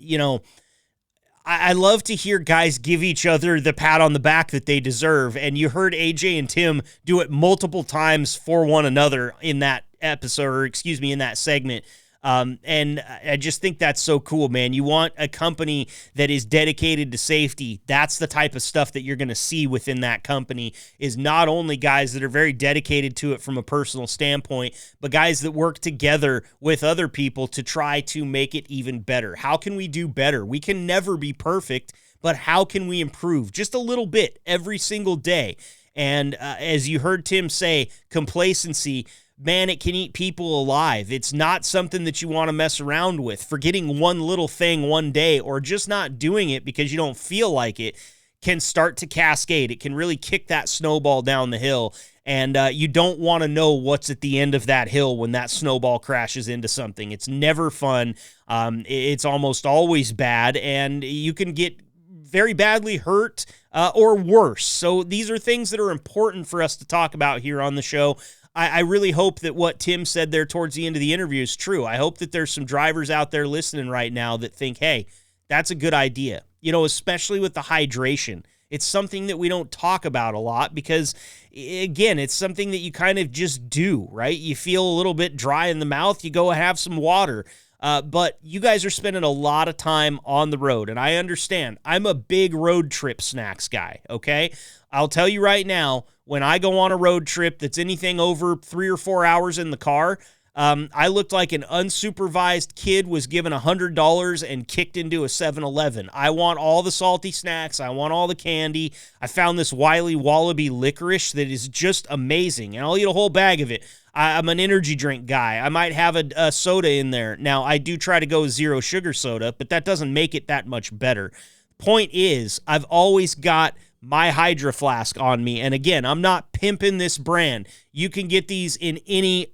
Speaker 1: I love to hear guys give each other the pat on the back that they deserve, and you heard AJ and Tim do it multiple times for one another in that episode, or in that segment. And I just think that's so cool, man. You want a company that is dedicated to safety. That's the type of stuff that you're going to see within that company, is not only guys that are very dedicated to it from a personal standpoint, but guys that work together with other people to try to make it even better. How can we do better? We can never be perfect, but how can we improve just a little bit every single day? And as you heard Tim say, complacency, man, it can eat people alive. It's not something that you want to mess around with. Forgetting one little thing one day, or just not doing it because you don't feel like it, can start to cascade. It can really kick that snowball down the hill, and you don't want to know what's at the end of that hill when that snowball crashes into something. It's never fun. It's almost always bad, and you can get very badly hurt or worse. So these are things that are important for us to talk about here on the show. I really hope that what Tim said there towards the end of the interview is true. I hope that there's some drivers out there listening right now that think, hey, that's a good idea. Especially with the hydration. It's something that we don't talk about a lot because, again, it's something that you kind of just do, right? You feel a little bit dry in the mouth, you go have some water. But you guys are spending a lot of time on the road, and I understand. I'm a big road trip snacks guy, okay? I'll tell you right now, when I go on a road trip that's anything over 3 or 4 hours in the car, I looked like an unsupervised kid was given $100 and kicked into a 7-Eleven. I want all the salty snacks. I want all the candy. I found this Wiley Wallaby licorice that is just amazing, and I'll eat a whole bag of it. I'm an energy drink guy. I might have a soda in there. Now, I do try to go zero sugar soda, but that doesn't make it that much better. Point is, I've always got my Hydro Flask on me. And again, I'm not pimping this brand. You can get these in any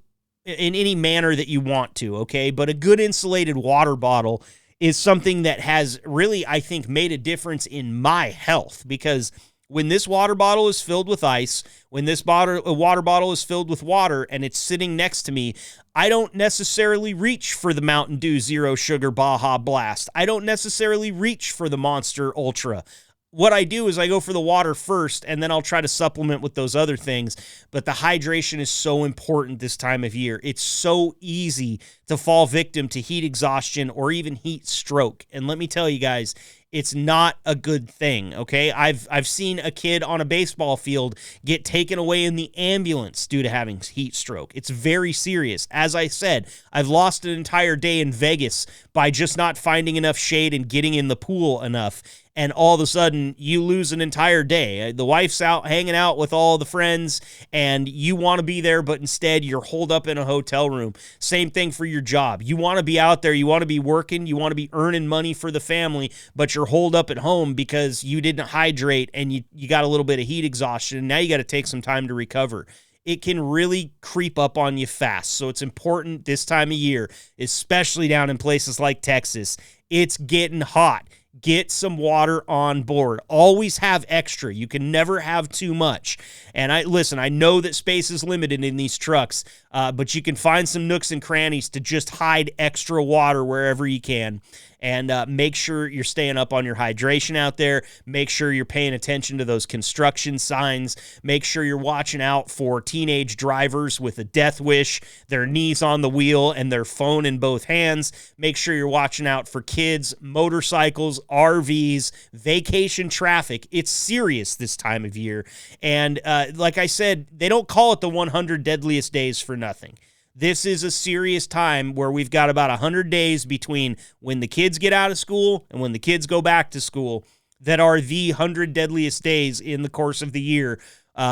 Speaker 1: manner that you want to, okay? But a good insulated water bottle is something that has really, I think, made a difference in my health, because when this water bottle is filled with ice, when this water bottle is filled with water and it's sitting next to me, I don't necessarily reach for the Mountain Dew Zero Sugar Baja Blast. I don't necessarily reach for the Monster Ultra. What I do is I go for the water first, and then I'll try to supplement with those other things. But the hydration is so important this time of year. It's so easy to fall victim to heat exhaustion or even heat stroke. And let me tell you guys, it's not a good thing, okay? I've seen a kid on a baseball field get taken away in the ambulance due to having heat stroke. It's very serious. As I said, I've lost an entire day in Vegas by just not finding enough shade and getting in the pool enough. And all of a sudden, you lose an entire day. The wife's out hanging out with all the friends, and you want to be there, but instead you're holed up in a hotel room. Same thing for your job. You want to be out there. You want to be working. You want to be earning money for the family, but you're holed up at home because you didn't hydrate and you got a little bit of heat exhaustion. And now you got to take some time to recover. It can really creep up on you fast. So it's important this time of year, especially down in places like Texas. It's getting hot. Get some water on board. Always have extra. You can never have too much. And I know that space is limited in these trucks, but you can find some nooks and crannies to just hide extra water wherever you can. And make sure you're staying up on your hydration out there. Make sure you're paying attention to those construction signs. Make sure you're watching out for teenage drivers with a death wish, their knees on the wheel, and their phone in both hands. Make sure you're watching out for kids, motorcycles, RVs, vacation traffic. It's serious this time of year. And like I said, they don't call it the 100 deadliest days for nothing. This is a serious time where we've got about 100 days between when the kids get out of school and when the kids go back to school that are the 100 deadliest days in the course of the year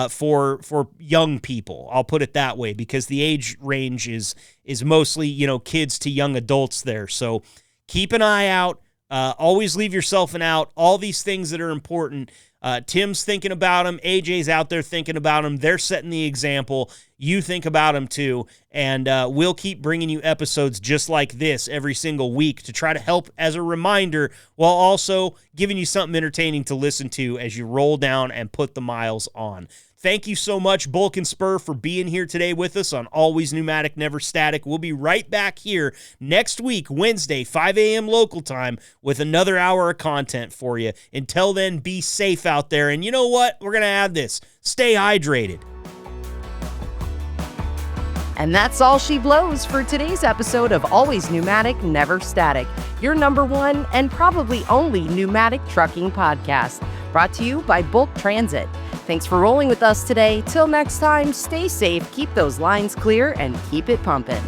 Speaker 1: for young people. I'll put it that way, because the age range is mostly, kids to young adults there. So keep an eye out. Always leave yourself an out. All these things that are important. Tim's thinking about them. AJ's out there thinking about them. They're setting the example. You think about them too. And we'll keep bringing you episodes just like this every single week to try to help as a reminder, while also giving you something entertaining to listen to as you roll down and put the miles on. Thank you so much, Bulk and Spur, for being here today with us on Always Pneumatic, Never Static. We'll be right back here next week, Wednesday, 5 a.m. local time, with another hour of content for you. Until then, be safe out there. And you know what? We're going to add this. Stay hydrated.
Speaker 2: And that's all she blows for today's episode of Always Pneumatic, Never Static, your number one and probably only pneumatic trucking podcast, brought to you by Bulk Transit. Thanks for rolling with us today. Till next time, stay safe, keep those lines clear, and keep it pumping.